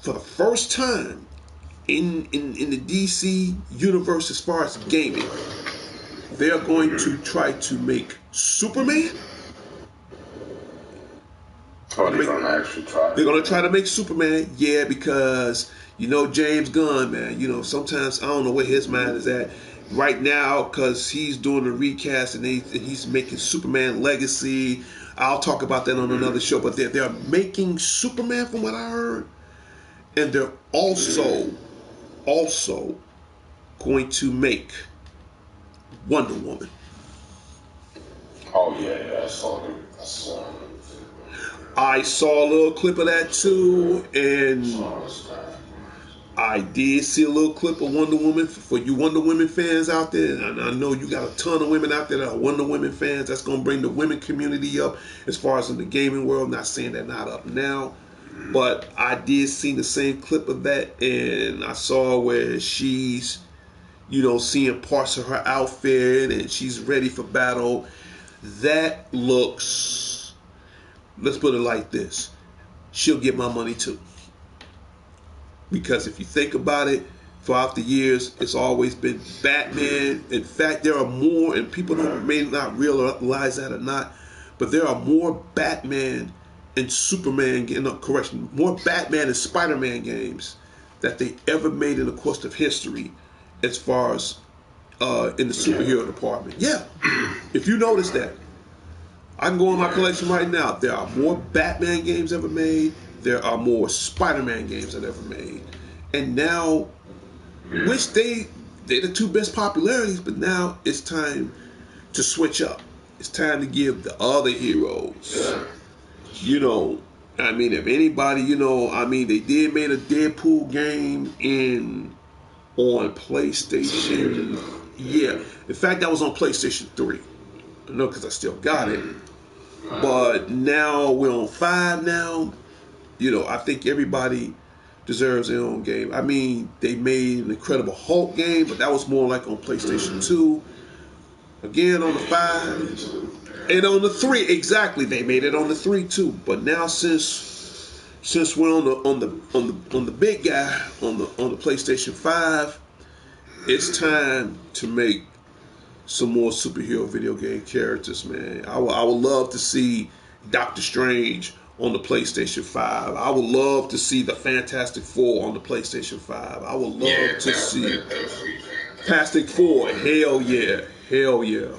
for the first time in the DC universe, as far as gaming, they're going to try to make Superman. Oh, they're going to actually try. They're going to try to make Superman, yeah, because, James Gunn, man, sometimes I don't know where his mind is at right now, because he's doing the recast and he's making Superman Legacy. I'll talk about that on another show, but they're making Superman from what I heard, and they're also going to make Wonder Woman. Oh yeah, I saw a little clip of that too, and I did see a little clip of Wonder Woman. For you Wonder Woman fans out there, and I know you got a ton of women out there that are Wonder Woman fans. That's going to bring the women community up as far as in the gaming world. Not saying they're not up now, but I did see the same clip of that, and I saw where she's, seeing parts of her outfit, and she's ready for battle. That looks, let's put it like this, she'll get my money too. Because if you think about it, throughout the years, it's always been Batman. In fact, there are more, and people may not realize that or not, but there are more Batman and Superman, more Batman and Spider-Man games that they ever made in the course of history, as far as in the superhero department. Yeah, if you notice that, I can go in my collection right now. There are more Batman games ever made. There are more Spider-Man games that ever made. And now, which they're the two best popularities, but now it's time to switch up. It's time to give the other heroes, if anybody, they did made a Deadpool game on PlayStation. Yeah. In fact, that was on PlayStation 3. I know because I still got it. But now we're on 5 now. I think everybody deserves their own game. They made an Incredible Hulk game, but that was more like on PlayStation 2. Again on the 5 and on the 3. Exactly, they made it on the 3 too. But now since we're on the big guy on the PlayStation 5, it's time to make some more superhero video game characters, man. I would love to see Doctor Strange on the PlayStation 5. I would love to see the Fantastic Four on the PlayStation 5. I would love to see Fantastic Four. Hell yeah. Hell yeah.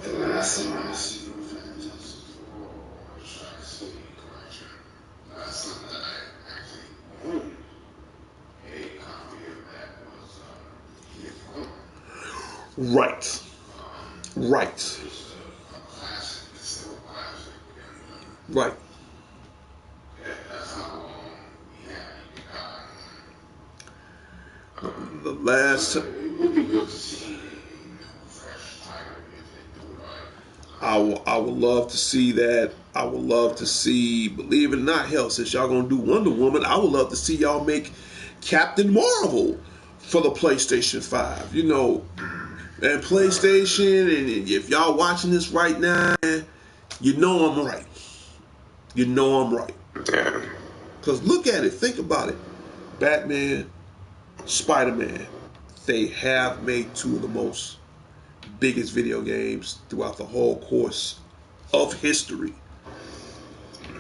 Right. The last, I would love to see that. I would love to see, believe it or not, hell, since y'all gonna do Wonder Woman, I would love to see y'all make Captain Marvel for the PlayStation 5. And PlayStation, and if y'all watching this right now, you know I'm right. Damn. Because look at it, think about it. Batman, Spider-Man, they have made two of the most biggest video games throughout the whole course of history.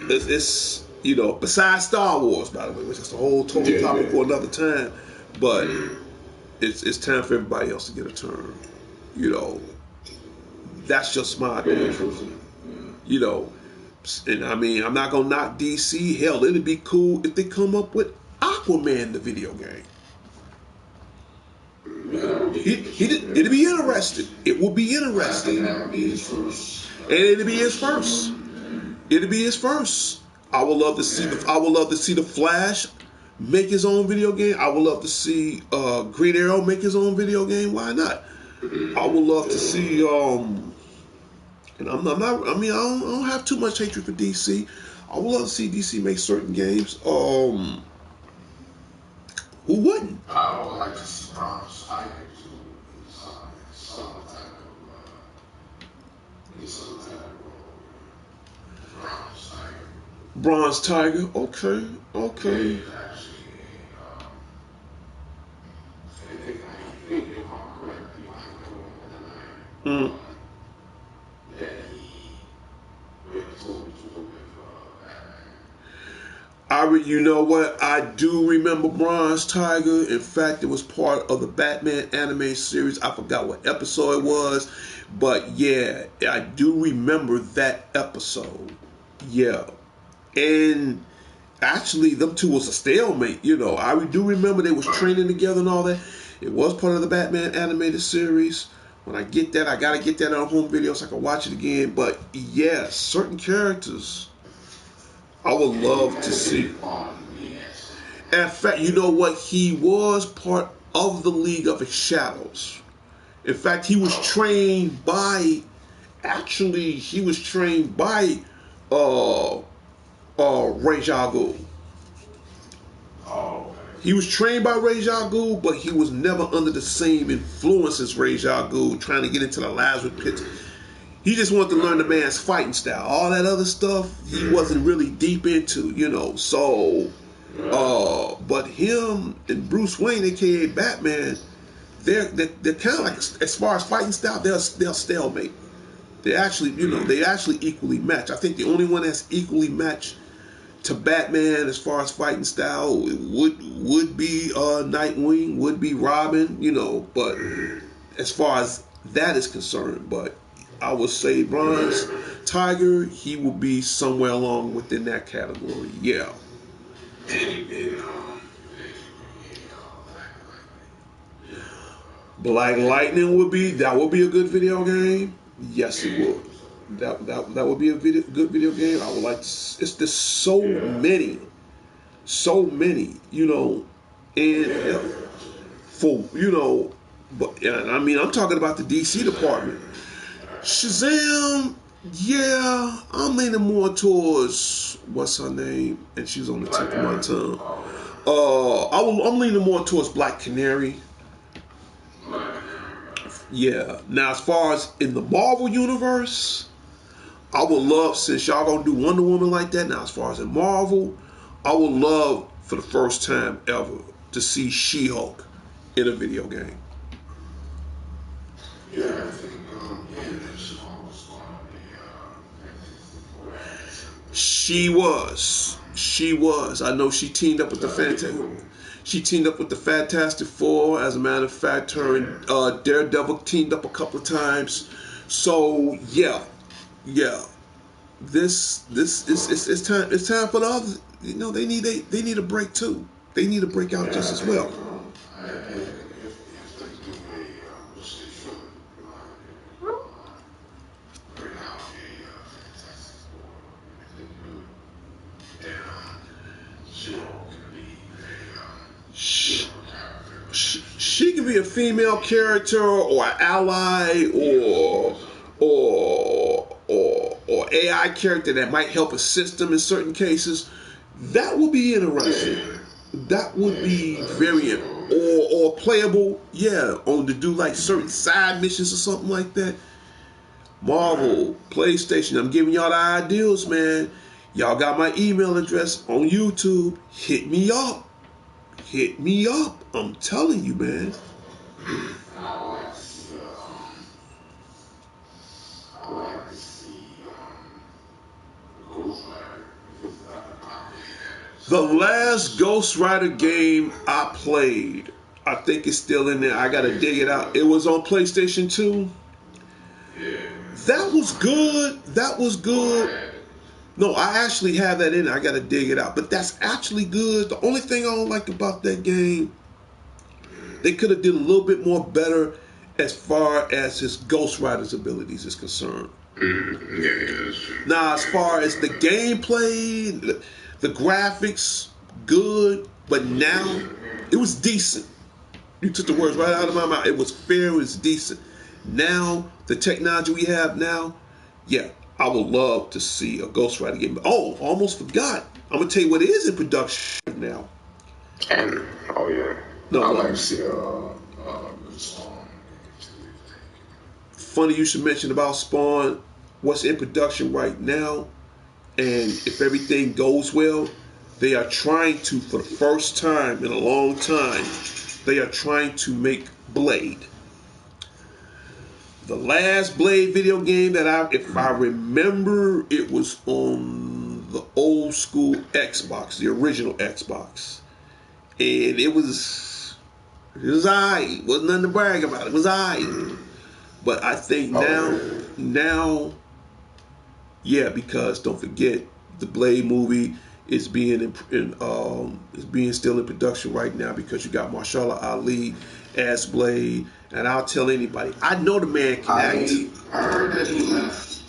It's besides Star Wars, by the way, which is a whole total topic for another time, but it's time for everybody else to get a turn. That's just my opinion. And I'm not gonna knock DC. Hell, it'd be cool if they come up with Aquaman, the video game. It'd be interesting. It would be interesting. And it'd be his first. I would love to see the Flash make his own video game. I would love to see Green Arrow make his own video game. Why not? I would love to see. And I'm not. I mean, I don't have too much hatred for DC. I would love to see DC make certain games. Who wouldn't? I would like to see Bronze Tiger too. Some type of Bronze Tiger. Bronze Tiger. Okay. Okay. Mm. You know what? I do remember Bronze Tiger. In fact, it was part of the Batman anime series. I forgot what episode it was, but yeah, I do remember that episode. Yeah, and actually, them two was a stalemate. You know, I do remember they was training together and all that. It was part of the Batman animated series. When I get that, I gotta get that on home video so I can watch it again. But yeah, certain characters I would love to see. In fact, you know what? He was part of the League of Shadows. In fact, he was trained by. Actually, he was trained by Ra's al Ghul. He was trained by Ra's al Ghul, but he was never under the same influence as Ra's al Ghul, trying to get into the Lazarus pit. He just wanted to learn the man's fighting style. All that other stuff, he wasn't really deep into, you know. So, but him and Bruce Wayne, aka Batman, they're kind of like, as far as fighting style, they're stalemate. They actually, you know, they actually equally match. I think the only one that's equally matched to Batman as far as fighting style would be Nightwing, would be Robin, you know. But as far as that is concerned, but I would say Bronze Tiger, he will be somewhere along within that category. Yeah. Black Lightning would be a good video game. Yes, it would. That would be a good video game. I would like to. It's there's so many, you know, and for you know, but I mean I'm talking about the DC department. Shazam, yeah, I'm leaning more towards what's her name, and she's on the tip of my tongue. I'm leaning more towards Black Canary. Yeah. Now, as far as in the Marvel universe, I would love, since y'all gonna do Wonder Woman like that. Now, as far as in Marvel, I would love for the first time ever to see She-Hulk in a video game. She was. I know she teamed up with the Fantastic Four. As a matter of fact, her and Daredevil teamed up a couple of times. So yeah. This it's time. It's time for the others. You know, they need a break too. They need to break out just as well. She can be a female character or an ally or AI character that might help assist them in certain cases. That would be interesting. That would be very or playable, yeah, on to do like certain side missions or something like that. Marvel, PlayStation, I'm giving y'all the ideals, man. Y'all got my email address on YouTube. Hit me up. Hit me up. I'm telling you, man. The last Ghost Rider game I played, I think it's still in there. I gotta dig it out. It was on PlayStation 2. That was good. That was good. No, I actually have that in there. I gotta dig it out. But that's actually good. The only thing I don't like about that game, they could have did a little bit more better as far as his Ghost Rider's abilities is concerned. Now, as far as the gameplay, the graphics, good, but now it was decent. You took the words right out of my mouth. It was fair, it was decent. Now, the technology we have now, yeah, I would love to see a Ghost Rider game. Oh, almost forgot. I'm gonna tell you what is in production right now. And oh yeah, No, I no. like to see Spawn. Funny you should mention about Spawn. What's in production right now, and if everything goes well, they are trying to, for the first time in a long time, they are trying to make Blade. The last Blade video game that if I remember, it was on the old school Xbox, the original Xbox, and it was alright. Wasn't nothing to brag about. It was alright, but I think now, yeah, because don't forget the Blade movie is being is being still in production right now because you got Mahershala Ali as Blade, and I'll tell anybody, I know the man can act. I heard that he left.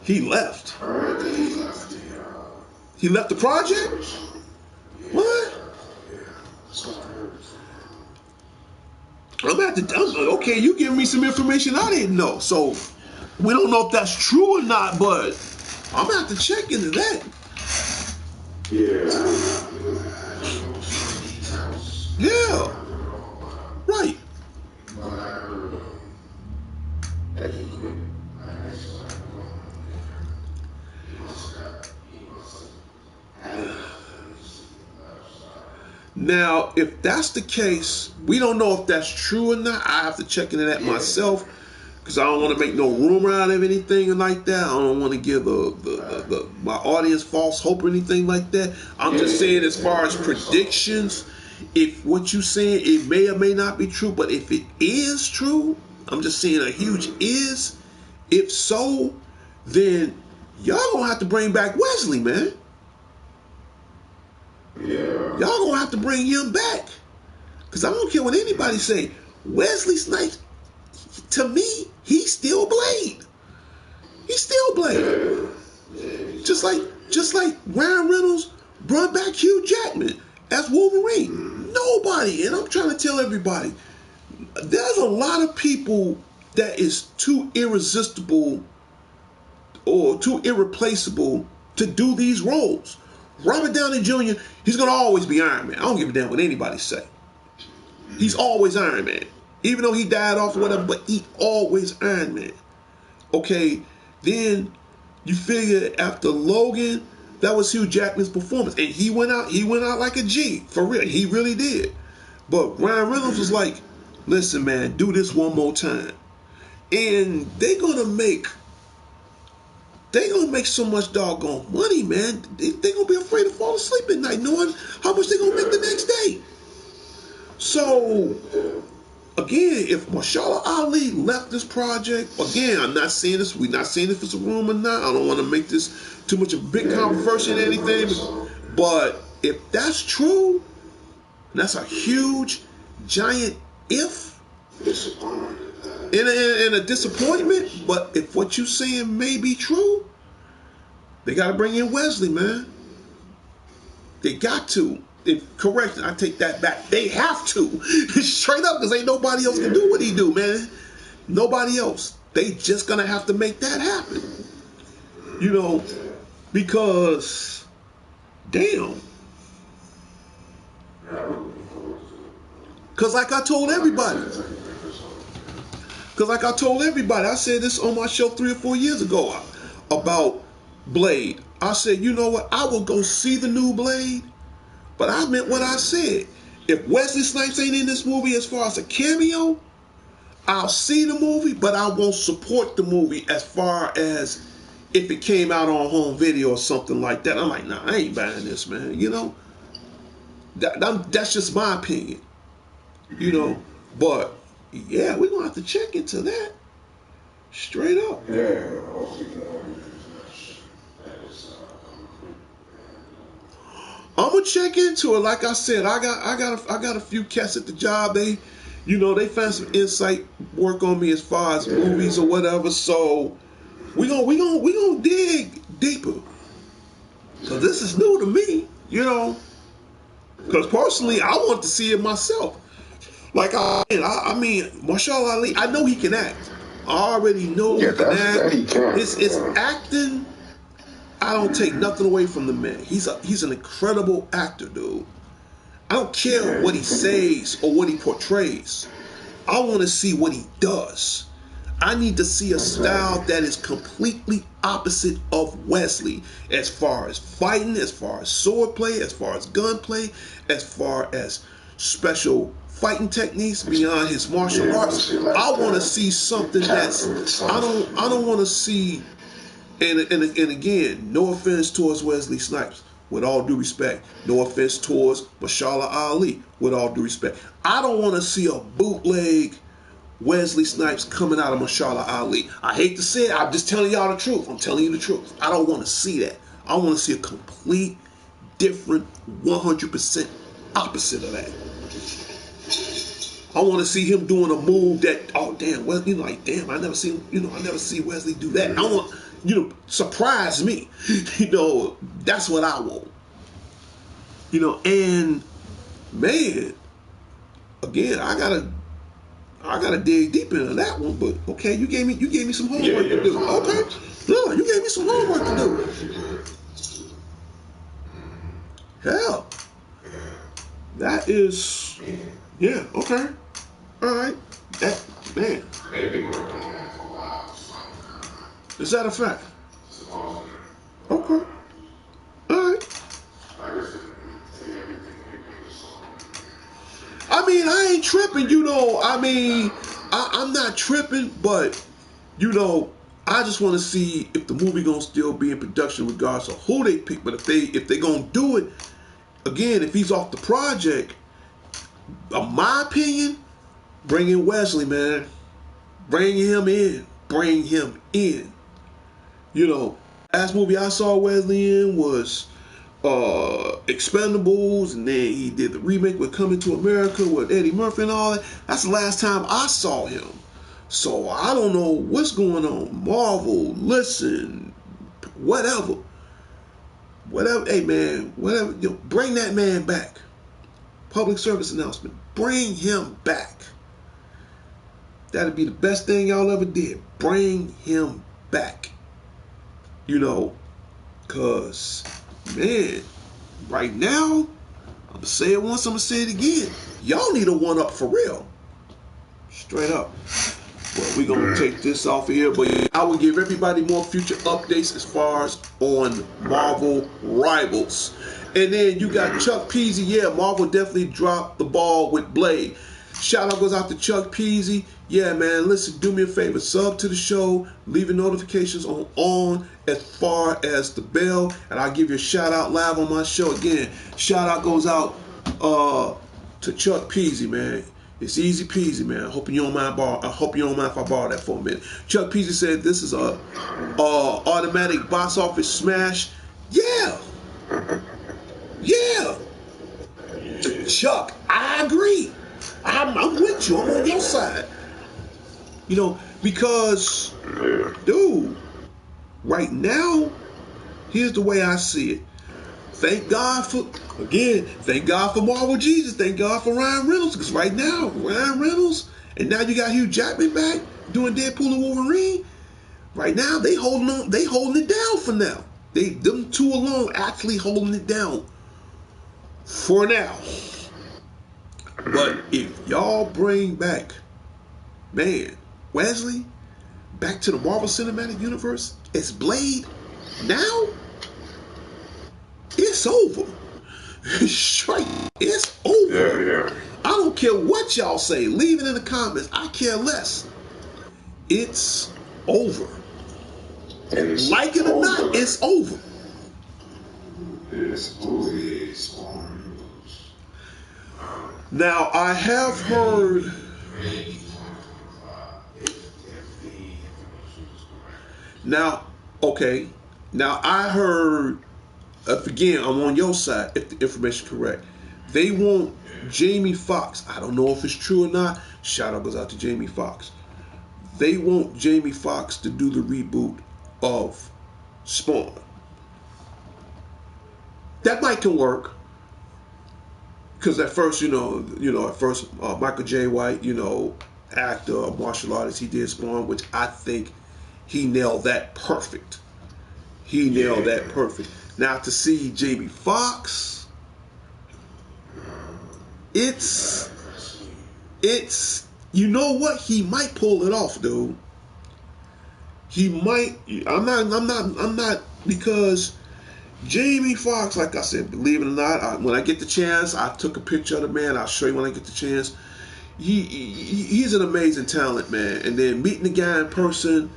He left. I heard that he left. He left the project. What? Yeah, that's what I heard. Okay, you giving me some information I didn't know. So we don't know if that's true or not, but I'm gonna have to check into that. Yeah. Yeah. Right. But I heard that he quit. Now, if that's the case, we don't know if that's true or not. I have to check into that myself because I don't want to make no rumor out of anything like that. I don't want to give my audience false hope or anything like that. I'm just saying, as far as predictions, if what you're saying, it may or may not be true, but if it is true, I'm just saying a huge is. If so, then y'all gonna have to bring back Wesley, man. Yeah. Y'all gonna have to bring him back. Because I don't care what anybody say. Wesley Snipes, to me, he's still Blade. He's still Blade. Just like Ryan Reynolds brought back Hugh Jackman as Wolverine. Nobody, and I'm trying to tell everybody, there's a lot of people that is too irresistible or too irreplaceable to do these roles. Robert Downey Jr., he's going to always be Iron Man. I don't give a damn what anybody say. He's always Iron Man. Even though he died off or whatever, but he always Iron Man. Okay, then you figure after Logan, that was Hugh Jackman's performance. And he went out like a G, for real. He really did. But Ryan Reynolds was like, listen, man, do this one more time. And they're going to make so much doggone money, man. They're going to be afraid to fall asleep at night knowing how much they're going to make the next day. So, again, if Mahershala Ali left this project, again, I'm not saying this, we're not saying if it's a rumor or not. I don't want to make this too much of a big controversy or anything. But if that's true, that's a huge, giant if. And a disappointment, but if what you're saying may be true, they got to bring in Wesley, man. They got to. Correct, I take that back. They have to. Straight up, because ain't nobody else can do what he do, man. Nobody else. They just going to have to make that happen. You know, because, damn. Because like I told everybody, I said this on my show 3 or 4 years ago about Blade. I said, you know what? I will go see the new Blade, but I meant what I said. If Wesley Snipes ain't in this movie as far as a cameo, I'll see the movie, but I won't support the movie as far as if it came out on home video or something like that. I'm like, nah, I ain't buying this, man. You know, that's just my opinion. You know, but yeah, we're gonna have to check into that. Straight up. Yeah. I'm gonna check into it. Like I said, I got a few cats at the job. They found some insight work on me as far as movies or whatever. So we gonna dig deeper. So this is new to me, you know. Because personally, I want to see it myself. Like I mean, Marshall Ali. I know he can act. I already know Yeah, he can act. that he can. His acting. I don't take nothing away from the man. He's an incredible actor, dude. I don't care what he says or what he portrays. I want to see what he does. I need to see a style that is completely opposite of Wesley, as far as fighting, as far as sword play, as far as gunplay, as far as special fighting techniques beyond his martial arts. I want to see something that's I don't want to see and again, no offense towards Wesley Snipes, with all due respect. No offense towards Mashallah Ali, with all due respect. I don't want to see a bootleg Wesley Snipes coming out of Mashallah Ali. I hate to say it, I'm just telling y'all the truth. I'm telling you the truth. I don't want to see that. I want to see a complete, different, 100% opposite of that. I want to see him doing a move that, oh damn, well, like damn, I never see Wesley do that. I want, surprise me. That's what I want. And man, again, I gotta dig deep into that one. But okay, you gave me some homework to do. Okay, no, you gave me some homework to do. Hell, that is, yeah, okay. All right, that man. They've been working on that for a while. Is that a fact? Okay. All right. I mean, I ain't tripping. I mean, I'm not tripping, but I just want to see if the movie gonna still be in production, regardless of who they pick. But if they gonna do it again, if he's off the project, in my opinion. Bring in Wesley, man. Bring him in. Bring him in. Last movie I saw Wesley in was Expendables, and then he did the remake with Coming to America with Eddie Murphy and all that. That's the last time I saw him. So I don't know what's going on. Marvel, listen, whatever. Hey man, whatever. Bring that man back. Public service announcement. Bring him back. That'd be the best thing y'all ever did. Bring him back. Cause, man, right now, I'm gonna say it once, I'm gonna say it again. Y'all need a one-up for real. Straight up. Well, we're gonna take this off of here, but I will give everybody more future updates as far as on Marvel Rivals. And then you got Chuck Peasy. Yeah, Marvel definitely dropped the ball with Blade. Shout out goes out to Chuck Peasy. Yeah, man, listen, do me a favor. Sub to the show. Leave your notifications on as far as the bell. And I'll give you a shout out live on my show. Again, shout out goes out to Chuck Peasy, man. It's easy peasy, man. I hope you don't mind if I borrow that for a minute. Chuck Peasy said this is a automatic box office smash. Yeah. Yeah. Chuck, I agree. I'm with you. I'm on your side. Because, dude, right now, here's the way I see it. Thank God for Marvel Jesus. Thank God for Ryan Reynolds. Because right now, Ryan Reynolds, and now you got Hugh Jackman back doing Deadpool and Wolverine. Right now, they holding it down for now. Them two alone actually holding it down for now. But if y'all bring back, man, Wesley back to the Marvel Cinematic Universe as Blade, now it's over. Straight, it's over. Yeah. I don't care what y'all say. Leave it in the comments. I care less. It's over. It's like it or not, it's over. It's always on. Now, I have heard. Now, okay. Now, I heard. Again, I'm on your side, if the information is correct. They want Jamie Foxx. I don't know if it's true or not. Shout out goes out to Jamie Foxx. They want Jamie Foxx to do the reboot of Spawn. That might can work. because at first, Michael J. White, actor, martial artist, he did Spawn, which I think he nailed that perfect. He nailed that perfect. Now to see Jamie Foxx, it's you know what, he might pull it off, dude. He might. I'm not because Jamie Foxx, like I said, believe it or not, when I get the chance, I took a picture of the man. I'll show you when I get the chance. He's an amazing talent, man. And then meeting the guy in person,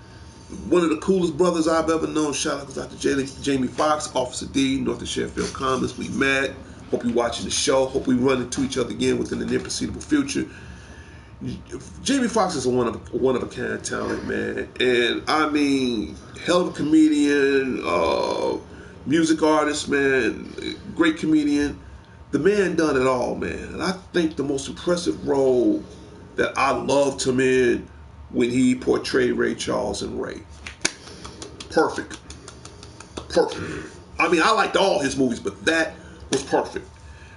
one of the coolest brothers I've ever known. Shout out to Jamie Foxx, Officer D, North of Sheffield Commons. We met. Hope you're watching the show. Hope we run into each other again within the near foreseeable future. Jamie Foxx is a one of a kind talent, man, and I mean, hell of a comedian, music artist, man, great comedian. The man done it all, man. And I think the most impressive role that I loved him in when he portrayed Ray Charles in Ray. Perfect. I mean, I liked all his movies, but that was perfect.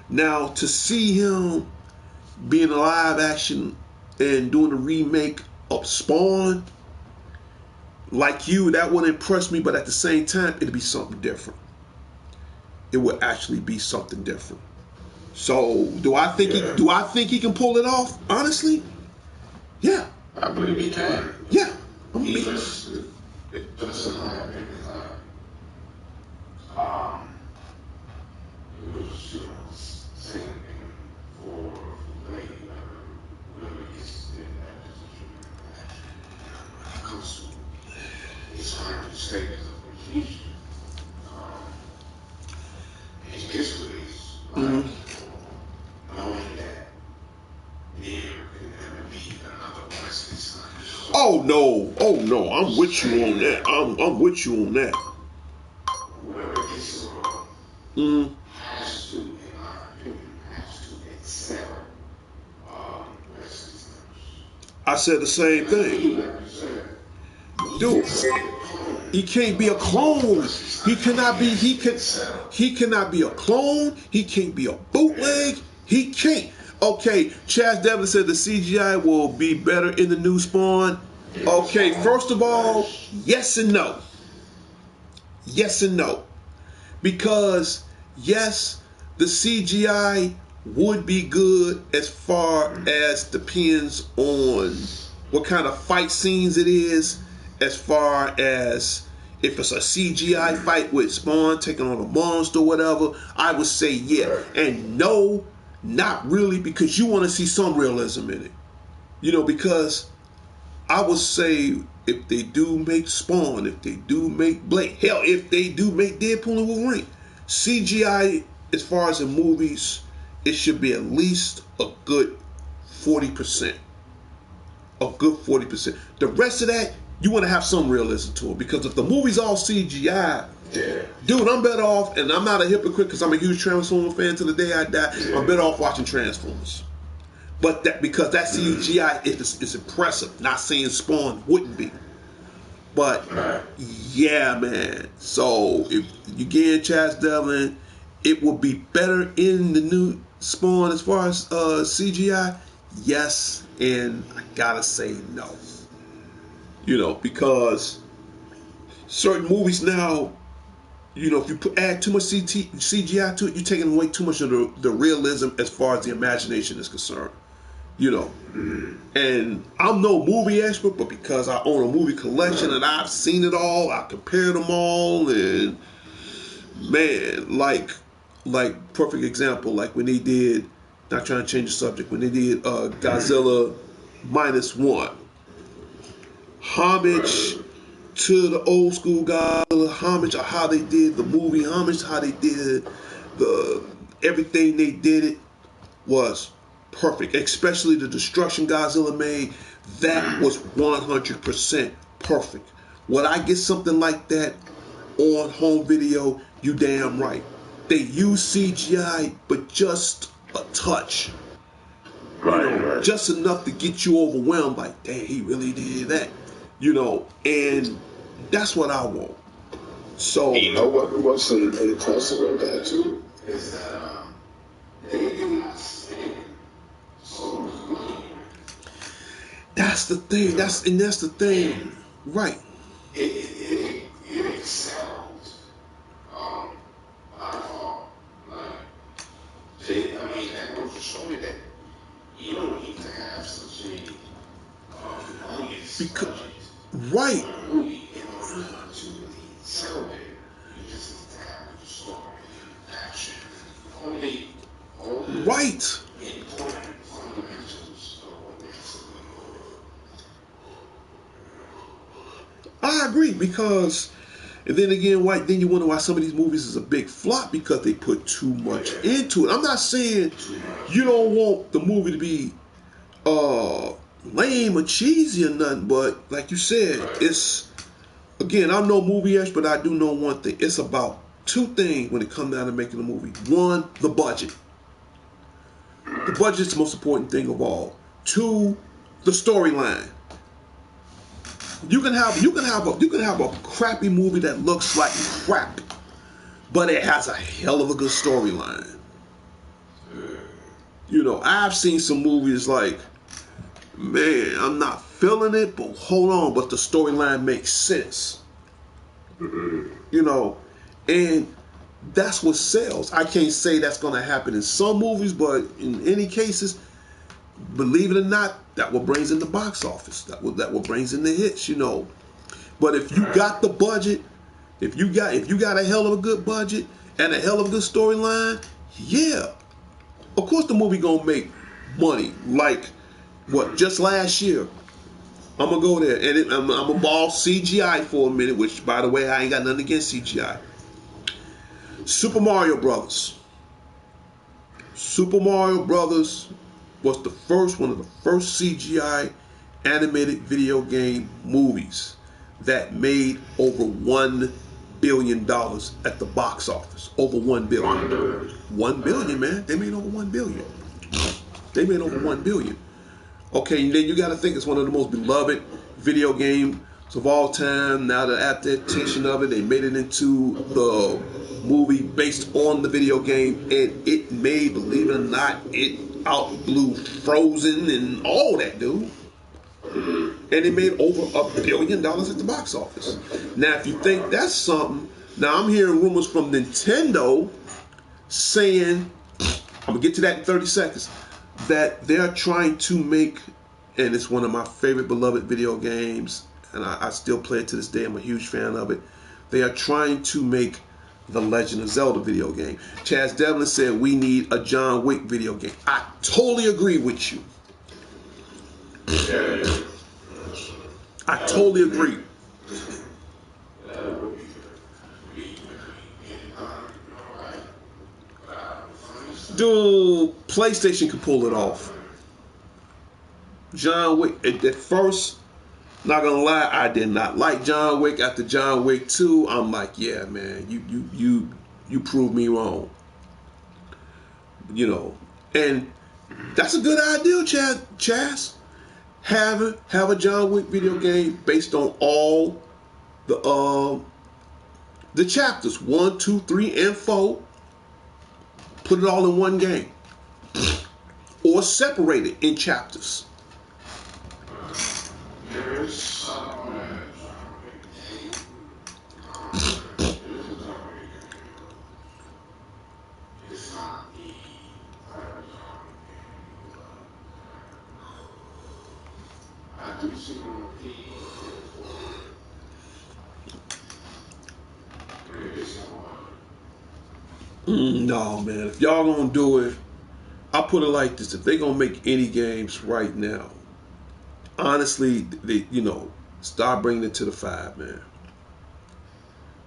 Now to see him being a live action and doing a remake of Spawn, like you, that would impress me, but at the same time, it'd be something different. It would actually be something different. So, do I think he can pull it off? Honestly, yeah. I believe he can. Yeah. It doesn't have any it was singing for lady because it's hard to say as a musician. His histories, knowing that there can never be another Wesley Snipes. Oh no, I'm with you on that. I'm with you on that. Whoever gets the role has to, in my opinion, excel Wesley Snipes. I said the same thing. Dude, he can't be a clone. He cannot be a clone. He can't be a bootleg. He can't. Okay, Chaz Devlin said the CGI will be better in the new Spawn. Okay, first of all, yes and no. Yes and no. Because yes, the CGI would be good as far as depends on what kind of fight scenes it is, as far as if it's a CGI fight with Spawn taking on a monster or whatever, I would say yeah. And no, not really, because you want to see some realism in it. Because I would say if they do make Spawn, if they do make Blade, hell, if they do make Deadpool and Wolverine, CGI as far as in movies, it should be at least a good 40%. A good 40%. The rest of that, you want to have some realism to it, because if the movie's all CGI, dude, I'm better off, and I'm not a hypocrite because I'm a huge Transformers fan till the day I die. I'm better off watching Transformers. But because that CGI is impressive. Not saying Spawn wouldn't be. But yeah, man. So if you get Chaz Devlin, it will be better in the new Spawn as far as CGI. Yes, and I gotta say no. Because certain movies now, if you add too much CGI to it, you're taking away too much of the realism as far as the imagination is concerned. And I'm no movie expert, but because I own a movie collection and I've seen it all, I compared them all, and man, like perfect example, like when they did, not trying to change the subject, when they did Godzilla -1, homage to the old school Godzilla, homage of how they did the movie, homage to how they did everything they did it was perfect, especially the destruction Godzilla made. That was 100% perfect. Would I get something like that on home video? You damn right. They use CGI, but just a touch. Right. Just enough to get you overwhelmed, like, dang, he really did that. And that's what I want. So you know what was impressive about that too is that they do not spend so much money. That's the thing. That's the thing. Right. It excels. I thought, that goes to show you that you don't need to have such a Because, budget. right. Movie in order to really celebrate it. You just need to have a story, action, only Right. important fundamentals of what makes a good movie. I agree because, and then again, then you wonder why some of these movies is a big flop because they put too much into it. I'm not saying you don't want the movie to be lame or cheesy or nothing, but like you said, it's, again, I'm no movie expert, but I do know one thing. It's about two things when it comes down to making a movie. One, the budget. The budget is the most important thing of all. Two, the storyline. You can have a crappy movie that looks like crap, but it has a hell of a good storyline. You know, I've seen some movies like, man, I'm not feeling it, but hold on, but the storyline makes sense. You know, and that's what sells. I can't say that's going to happen in some movies, but in any cases, believe it or not, that what brings in the box office. That what brings in the hits. You know, but if you got the budget, if you got a hell of a good budget and a hell of a good storyline, yeah, of course the movie gonna make money. Like what? Just last year, I'm gonna go there and I'm gonna ball CGI for a minute. Which, by the way, I ain't got nothing against CGI. Super Mario Brothers. Super Mario Brothers was one of the first CGI animated video game movies that made over $1 billion at the box office. Over $1 billion. $1 billion, man. They made over $1 billion. They made over $1 billion. Okay, and then you got to think it's one of the most beloved video games of all time. Now the adaptation of it, they made it into the movie based on the video game, and it made, believe it or not, it outblew Frozen and all that, dude. And it made over $1 billion at the box office. Now, if you think that's something, now I'm hearing rumors from Nintendo saying, I'm gonna get to that in 30 seconds, that they're trying to make, and it's one of my favorite beloved video games, and I still play it to this day. I'm a huge fan of it. They are trying to make the Legend of Zelda video game. Chaz Devlin said we need a John Wick video game. I totally agree with you. I totally agree. Dude, PlayStation can pull it off. John Wick, at first, not gonna lie, I did not like John Wick. After John Wick 2, I'm like, yeah, man, you proved me wrong. You know, and that's a good idea, Chaz. Have a John Wick video game based on all the chapters 1, 2, 3, and 4. Put it all in one game, or separate it in chapters. No, man. If y'all gonna do it, I'll put it like this: if they gonna make any games right now, honestly, they start bringing it to the 5, man.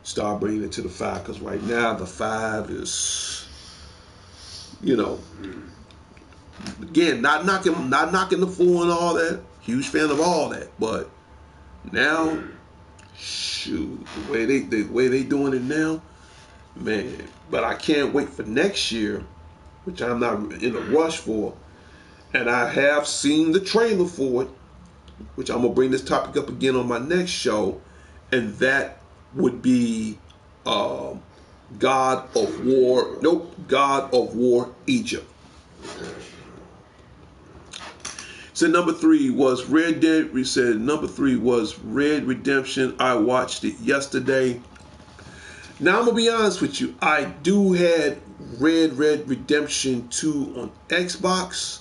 Start bringing it to the 5, because right now the 5 is, again, not knocking the 4 and all that. Huge fan of all that, but now, shoot, the way they doing it now, man. But I can't wait for next year, which I'm not in a rush for. And I have seen the trailer for it, which I'm going to bring this topic up again on my next show. And that would be God of War Egypt. So number 3 was Red Dead. We said number 3 was Red Redemption. I watched it yesterday. Now I'm gonna be honest with you. I do had Red Redemption 2 on Xbox.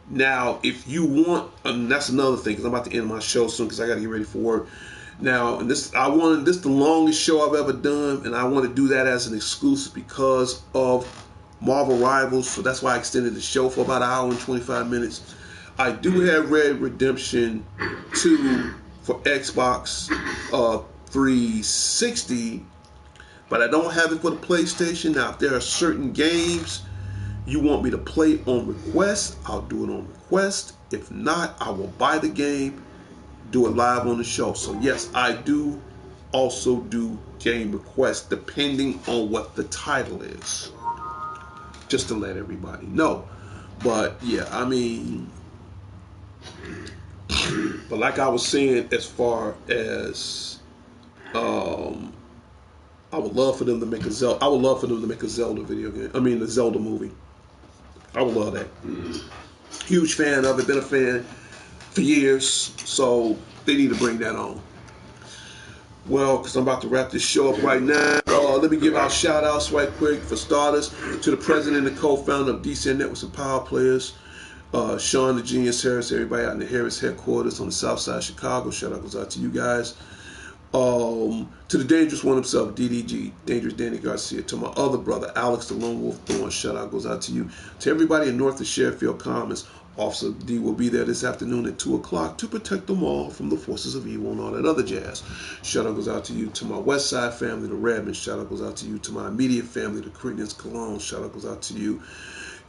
Now, if you want, and that's another thing, because I'm about to end my show soon, because I got to get ready for work. Now, and this the longest show I've ever done, and I want to do that as an exclusive because of Marvel Rivals. So that's why I extended the show for about an hour and 25 minutes. I do have Red Redemption 2 for Xbox 360, but I don't have it for the PlayStation. Now, if there are certain games you want me to play on request, I'll do it on request. If not, I will buy the game, do it live on the show. So yes, I do also do game requests depending on what the title is. Just to let everybody know. But yeah, I mean, but like I was saying, as far as I would love for them to make a Zelda. I would love for them to make a Zelda video game. I mean, the Zelda movie. I would love that. Huge fan of it. Been a fan for years. So they need to bring that on. Well, because I'm about to wrap this show up right now. Let me give out shout outs right quick for starters to the president and co-founder of DCN Networks and Power Players, Sean the Genius Harris, everybody out in the Harris headquarters on the south side of Chicago. Shout out goes out to you guys. To the Dangerous One himself, DDG, Dangerous Danny Garcia. To my other brother, Alex the Lone Wolf Thorne. Shout out goes out to you. To everybody in North of Sheffield Commons, Officer D will be there this afternoon at 2 o'clock to protect them all from the forces of evil and all that other jazz. Shout out goes out to you. To my West Side family, the Redmond. Shout out goes out to you. To my immediate family, the Corinthians Cologne. Shout out goes out to you.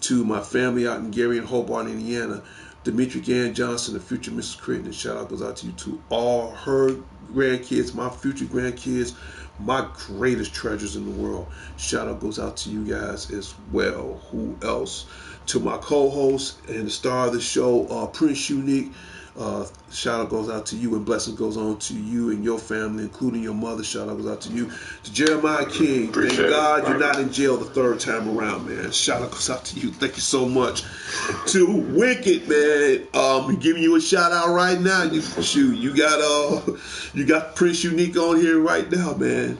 To my family out in Gary and Hobart, Indiana, Dimitri Gann Johnson, the future Mrs. Creighton. Shout out goes out to you. To all her grandkids, my future grandkids, my greatest treasures in the world. Shout out goes out to you guys as well. Who else? To my co-host and the star of the show, Prince Unique. Shout out goes out to you, and blessings goes on to you and your family, including your mother. Shout out goes out to you. To Jeremiah King, thank God you're not in jail the third time around, man. Shout out goes out to you. Thank you so much. To Wicked, man, I'm giving you a shout out right now. You got Prince Unique on here right now, man.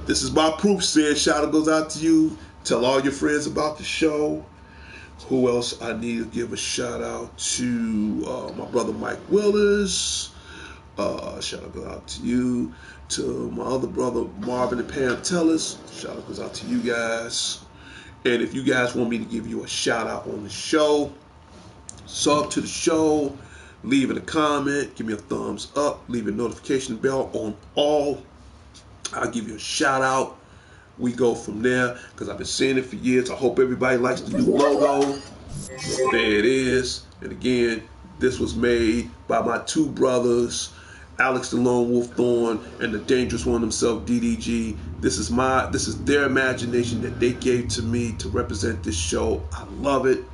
This is my proof, said. Shout out goes out to you. Tell all your friends about the show. Who else I need to give a shout out to? My brother Mike Willers. Shout out goes out to you. To my other brother Marvin and Pam Tellers. Shout out goes out to you guys. And if you guys want me to give you a shout out on the show, sub to the show, leave it a comment, give me a thumbs up, leave a notification bell on all. I'll give you a shout out. We go from there because I've been saying it for years. I hope everybody likes the new logo. There it is. And again, this was made by my two brothers, Alex the Lone Wolf Thorne and the Dangerous One himself, DDG. This is their imagination that they gave to me to represent this show. I love it.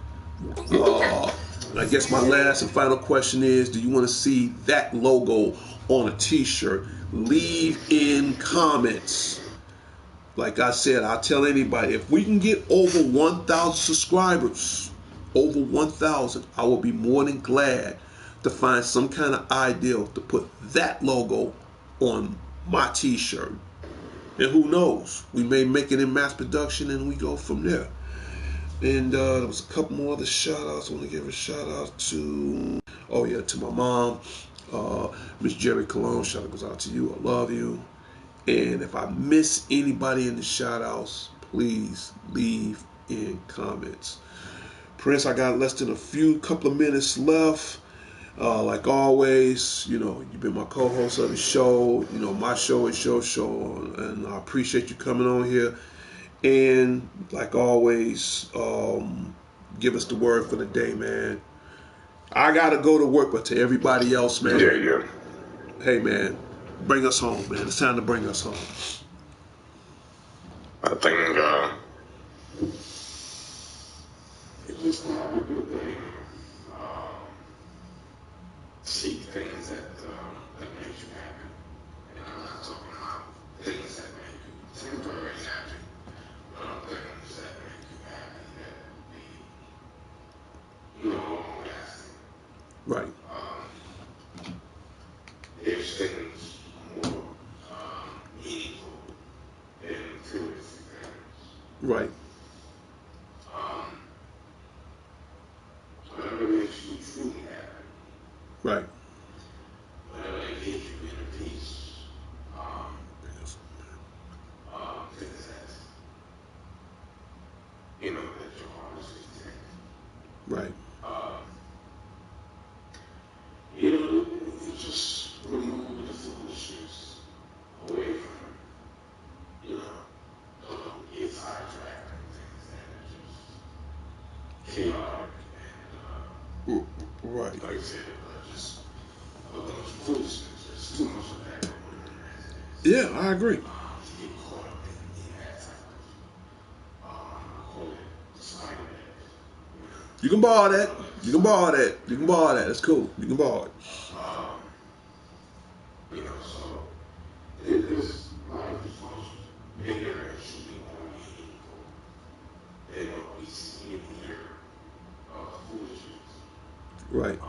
I guess my last and final question is, do you want to see that logo on a t-shirt? Leave in comments. Like I said, I'll tell anybody, if we can get over 1,000 subscribers, over 1,000, I will be more than glad to find some kind of ideal to put that logo on my t-shirt. And who knows, we may make it in mass production and we go from there. And there was a couple more other shout outs. I want to give a shout out to, to my mom, Miss Jerry Cologne. Shout out goes out to you. I love you. And if I miss anybody in the shout outs, please leave in comments. Prince, I got less than couple of minutes left. Like always, you've been my co-host of the show. My show is your show, and I appreciate you coming on here. And like always, give us the word for the day, man. I gotta go to work, but to everybody else, man. Yeah. Hey, man, bring us home, man. It's time to bring us home. I think it just not a good thing. See things that make you happy. And I'm not talking about things that make you temporarily happy, but things that make you happy, that be Right. Whatever makes you truly happy, Right. whatever gives you inner peace, things that, that your heart is content. Right. You just remove the foolishness away from, get sidetracked and things that are just chaotic and, Right. like I said, just foolishness. There's too much of that going on. Yeah, I agree. To get caught up in that type of, call it spider web. You can borrow that. You can borrow that. You can borrow that. That's cool. You can borrow it. So this life is much bigger and should be more meaningful than what we see in here of foolishness. Right.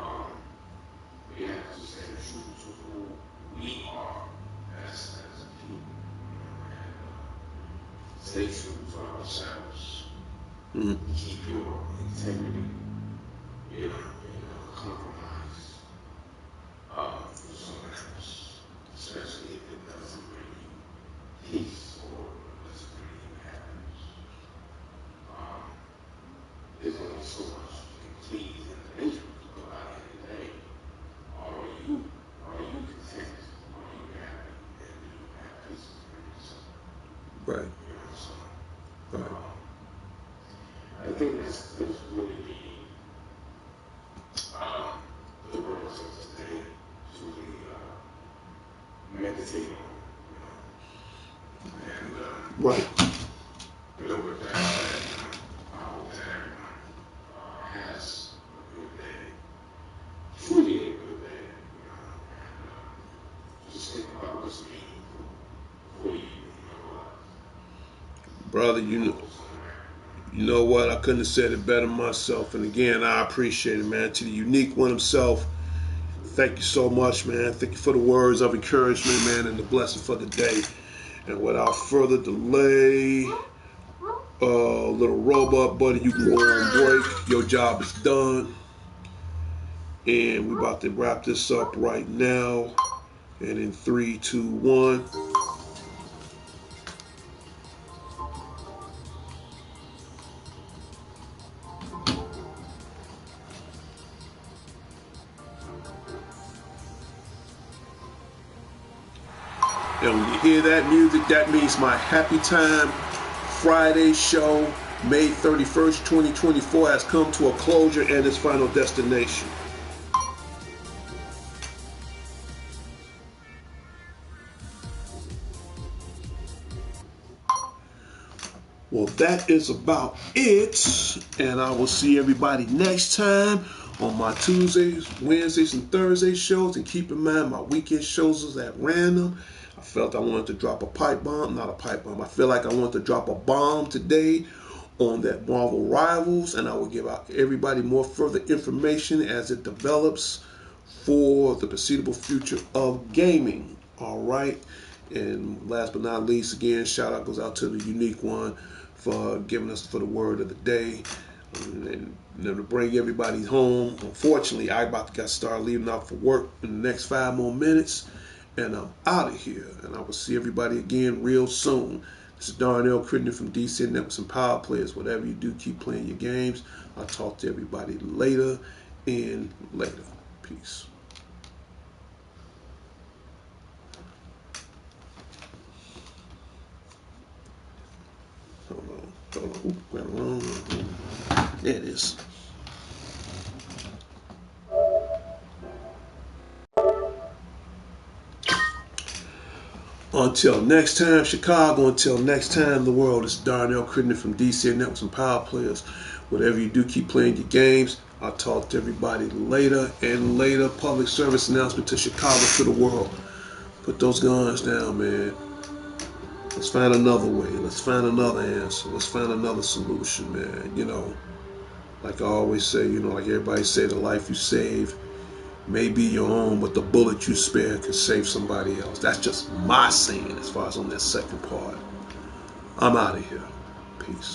We have to stay true to who we are as a people. Stay true to ourselves. Mm-hmm. Keep your integrity. Compromise for someone else, especially if it doesn't bring you peace or doesn't bring you happiness. There's only so much you can please individuals, but by the end of the day, are you content? Are you happy? And do you have peace within yourself? Right. So, Right. I think that's really the purpose of today to really meditate on, and Right. with that, I hope that everyone has a good day, truly a good day, and just think about what's meaningful for you in your life. Brother, you know what? I couldn't have said it better myself. And again, I appreciate it, man. To the unique one himself, thank you so much, man. Thank you for the words of encouragement, man, and the blessing for the day. And without further delay, little robot buddy, you can go on break. Your job is done. And we're about to wrap this up right now. And in 3, 2, 1. And when you hear that music, that means my Happy Time Friday show, May 31st, 2024, has come to a closure and its final destination. Well, that is about it. And I will see everybody next time on my Tuesdays, Wednesdays, and Thursday shows. And keep in mind, my weekend shows is at random. I felt I wanted to drop a pipe bomb. Not a pipe bomb. I feel like I want to drop a bomb today on that Marvel Rivals. And I will give out everybody more further information as it develops for the foreseeable future of gaming. All right. And last but not least, again, shout out goes out to the unique one for giving us for the word of the day. And to bring everybody home. Unfortunately, I about to get started leaving out for work in the next 5 more minutes. And I'm out of here. And I will see everybody again real soon. This is Darnell Crittenden from DC Networks and Power Players. Whatever you do, keep playing your games. I'll talk to everybody later and later. Peace. Hold on. Went wrong. There it is. Until next time, Chicago. Until next time, the world. It's Darnell Crittenden from DC Networks and Power Players. Whatever you do, keep playing your games. I'll talk to everybody later and later. Public service announcement to Chicago, to the world. Put those guns down, man. Let's find another way. Let's find another answer. Let's find another solution, man. Like I always say, like everybody say, the life you save may be your own, but the bullet you spare can save somebody else. That's just my saying as far as on that second part. I'm out of here. Peace.